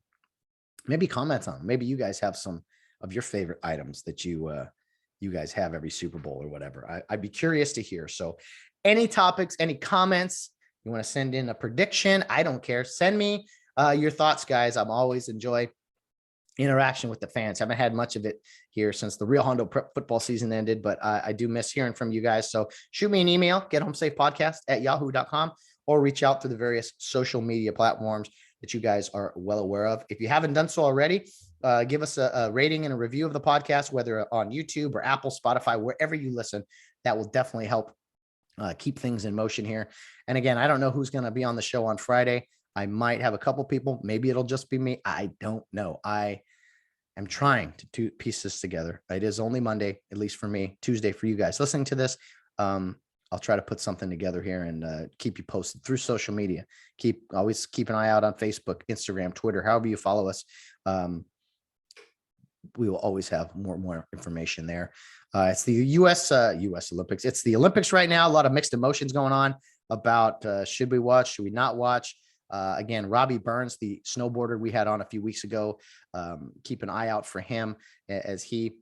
maybe comment on. Maybe you guys have some of your favorite items that you guys have every Super Bowl or whatever. I'd be curious to hear. So any topics, any comments, you want to send in a prediction, I don't care. Send me your thoughts, guys. I'm always enjoy interaction with the fans. Haven't had much of it here since the Real Hondo Prep football season ended, but I do miss hearing from you guys. So shoot me an email, gethomesafepodcast@yahoo.com, or reach out to the various social media platforms that you guys are well aware of. If you haven't done so already, give us a rating and a review of the podcast, whether on YouTube or Apple, Spotify, wherever you listen. That will definitely help keep things in motion here. And again, I don't know who's going to be on the show on Friday. I might have a couple people. Maybe it'll just be me. I don't know. I am trying to piece this together. It is only Monday, at least for me, Tuesday for you guys listening to this. I'll try to put something together here and keep you posted through social media. Always keep an eye out on Facebook, Instagram, Twitter, however you follow us. We will always have more information there. It's the U.S. Olympics. It's the Olympics right now. A lot of mixed emotions going on about should we watch, should we not watch? Again, Robbie Burns, the snowboarder we had on a few weeks ago, keep an eye out for him as he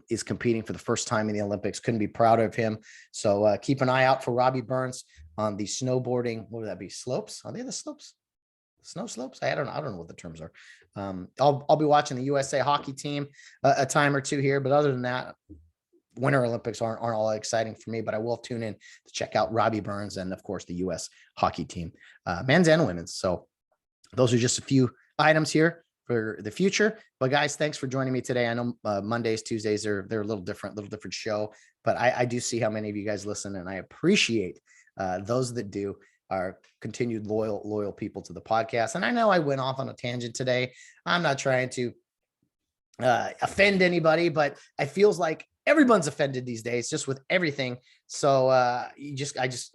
is competing for the first time in the Olympics. Couldn't be prouder of him. So keep an eye out for Robbie Burns on the snowboarding. What would that be? Slopes? Are they the slopes? Snow slopes? I don't know what the terms are. I'll be watching the USA hockey team a time or two here, but other than that, Winter Olympics aren't all exciting for me, but I will tune in to check out Robbie Burns and, of course, the U.S. hockey team, men's and women's. So those are just a few items here for the future. But guys, thanks for joining me today. I know Mondays, Tuesdays, they're a little different show, but I do see how many of you guys listen, and I appreciate those that do, are continued loyal people to the podcast. And I know I went off on a tangent today. I'm not trying to offend anybody, but it feels like everyone's offended these days, just with everything. So I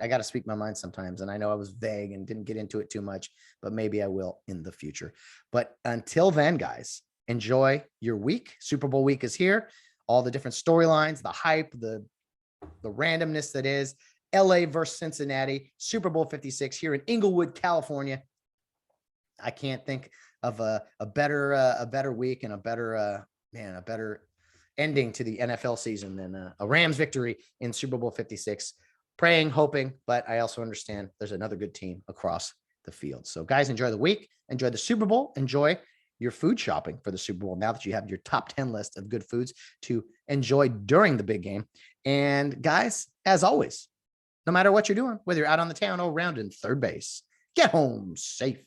got to speak my mind sometimes. And I know I was vague and didn't get into it too much, but maybe I will in the future. But until then, guys, enjoy your week. Super Bowl week is here. All the different storylines, the hype, the randomness that is LA versus Cincinnati, Super Bowl 56 here in Inglewood, California. I can't think of a better week and a better ending to the NFL season than a Rams victory in Super Bowl 56. Praying, hoping, but I also understand there's another good team across the field. So guys, enjoy the week, enjoy the Super Bowl, enjoy your food shopping for the Super Bowl now that you have your top 10 list of good foods to enjoy during the big game. And guys, as always, no matter what you're doing, whether you're out on the town or around in third base, get home safe.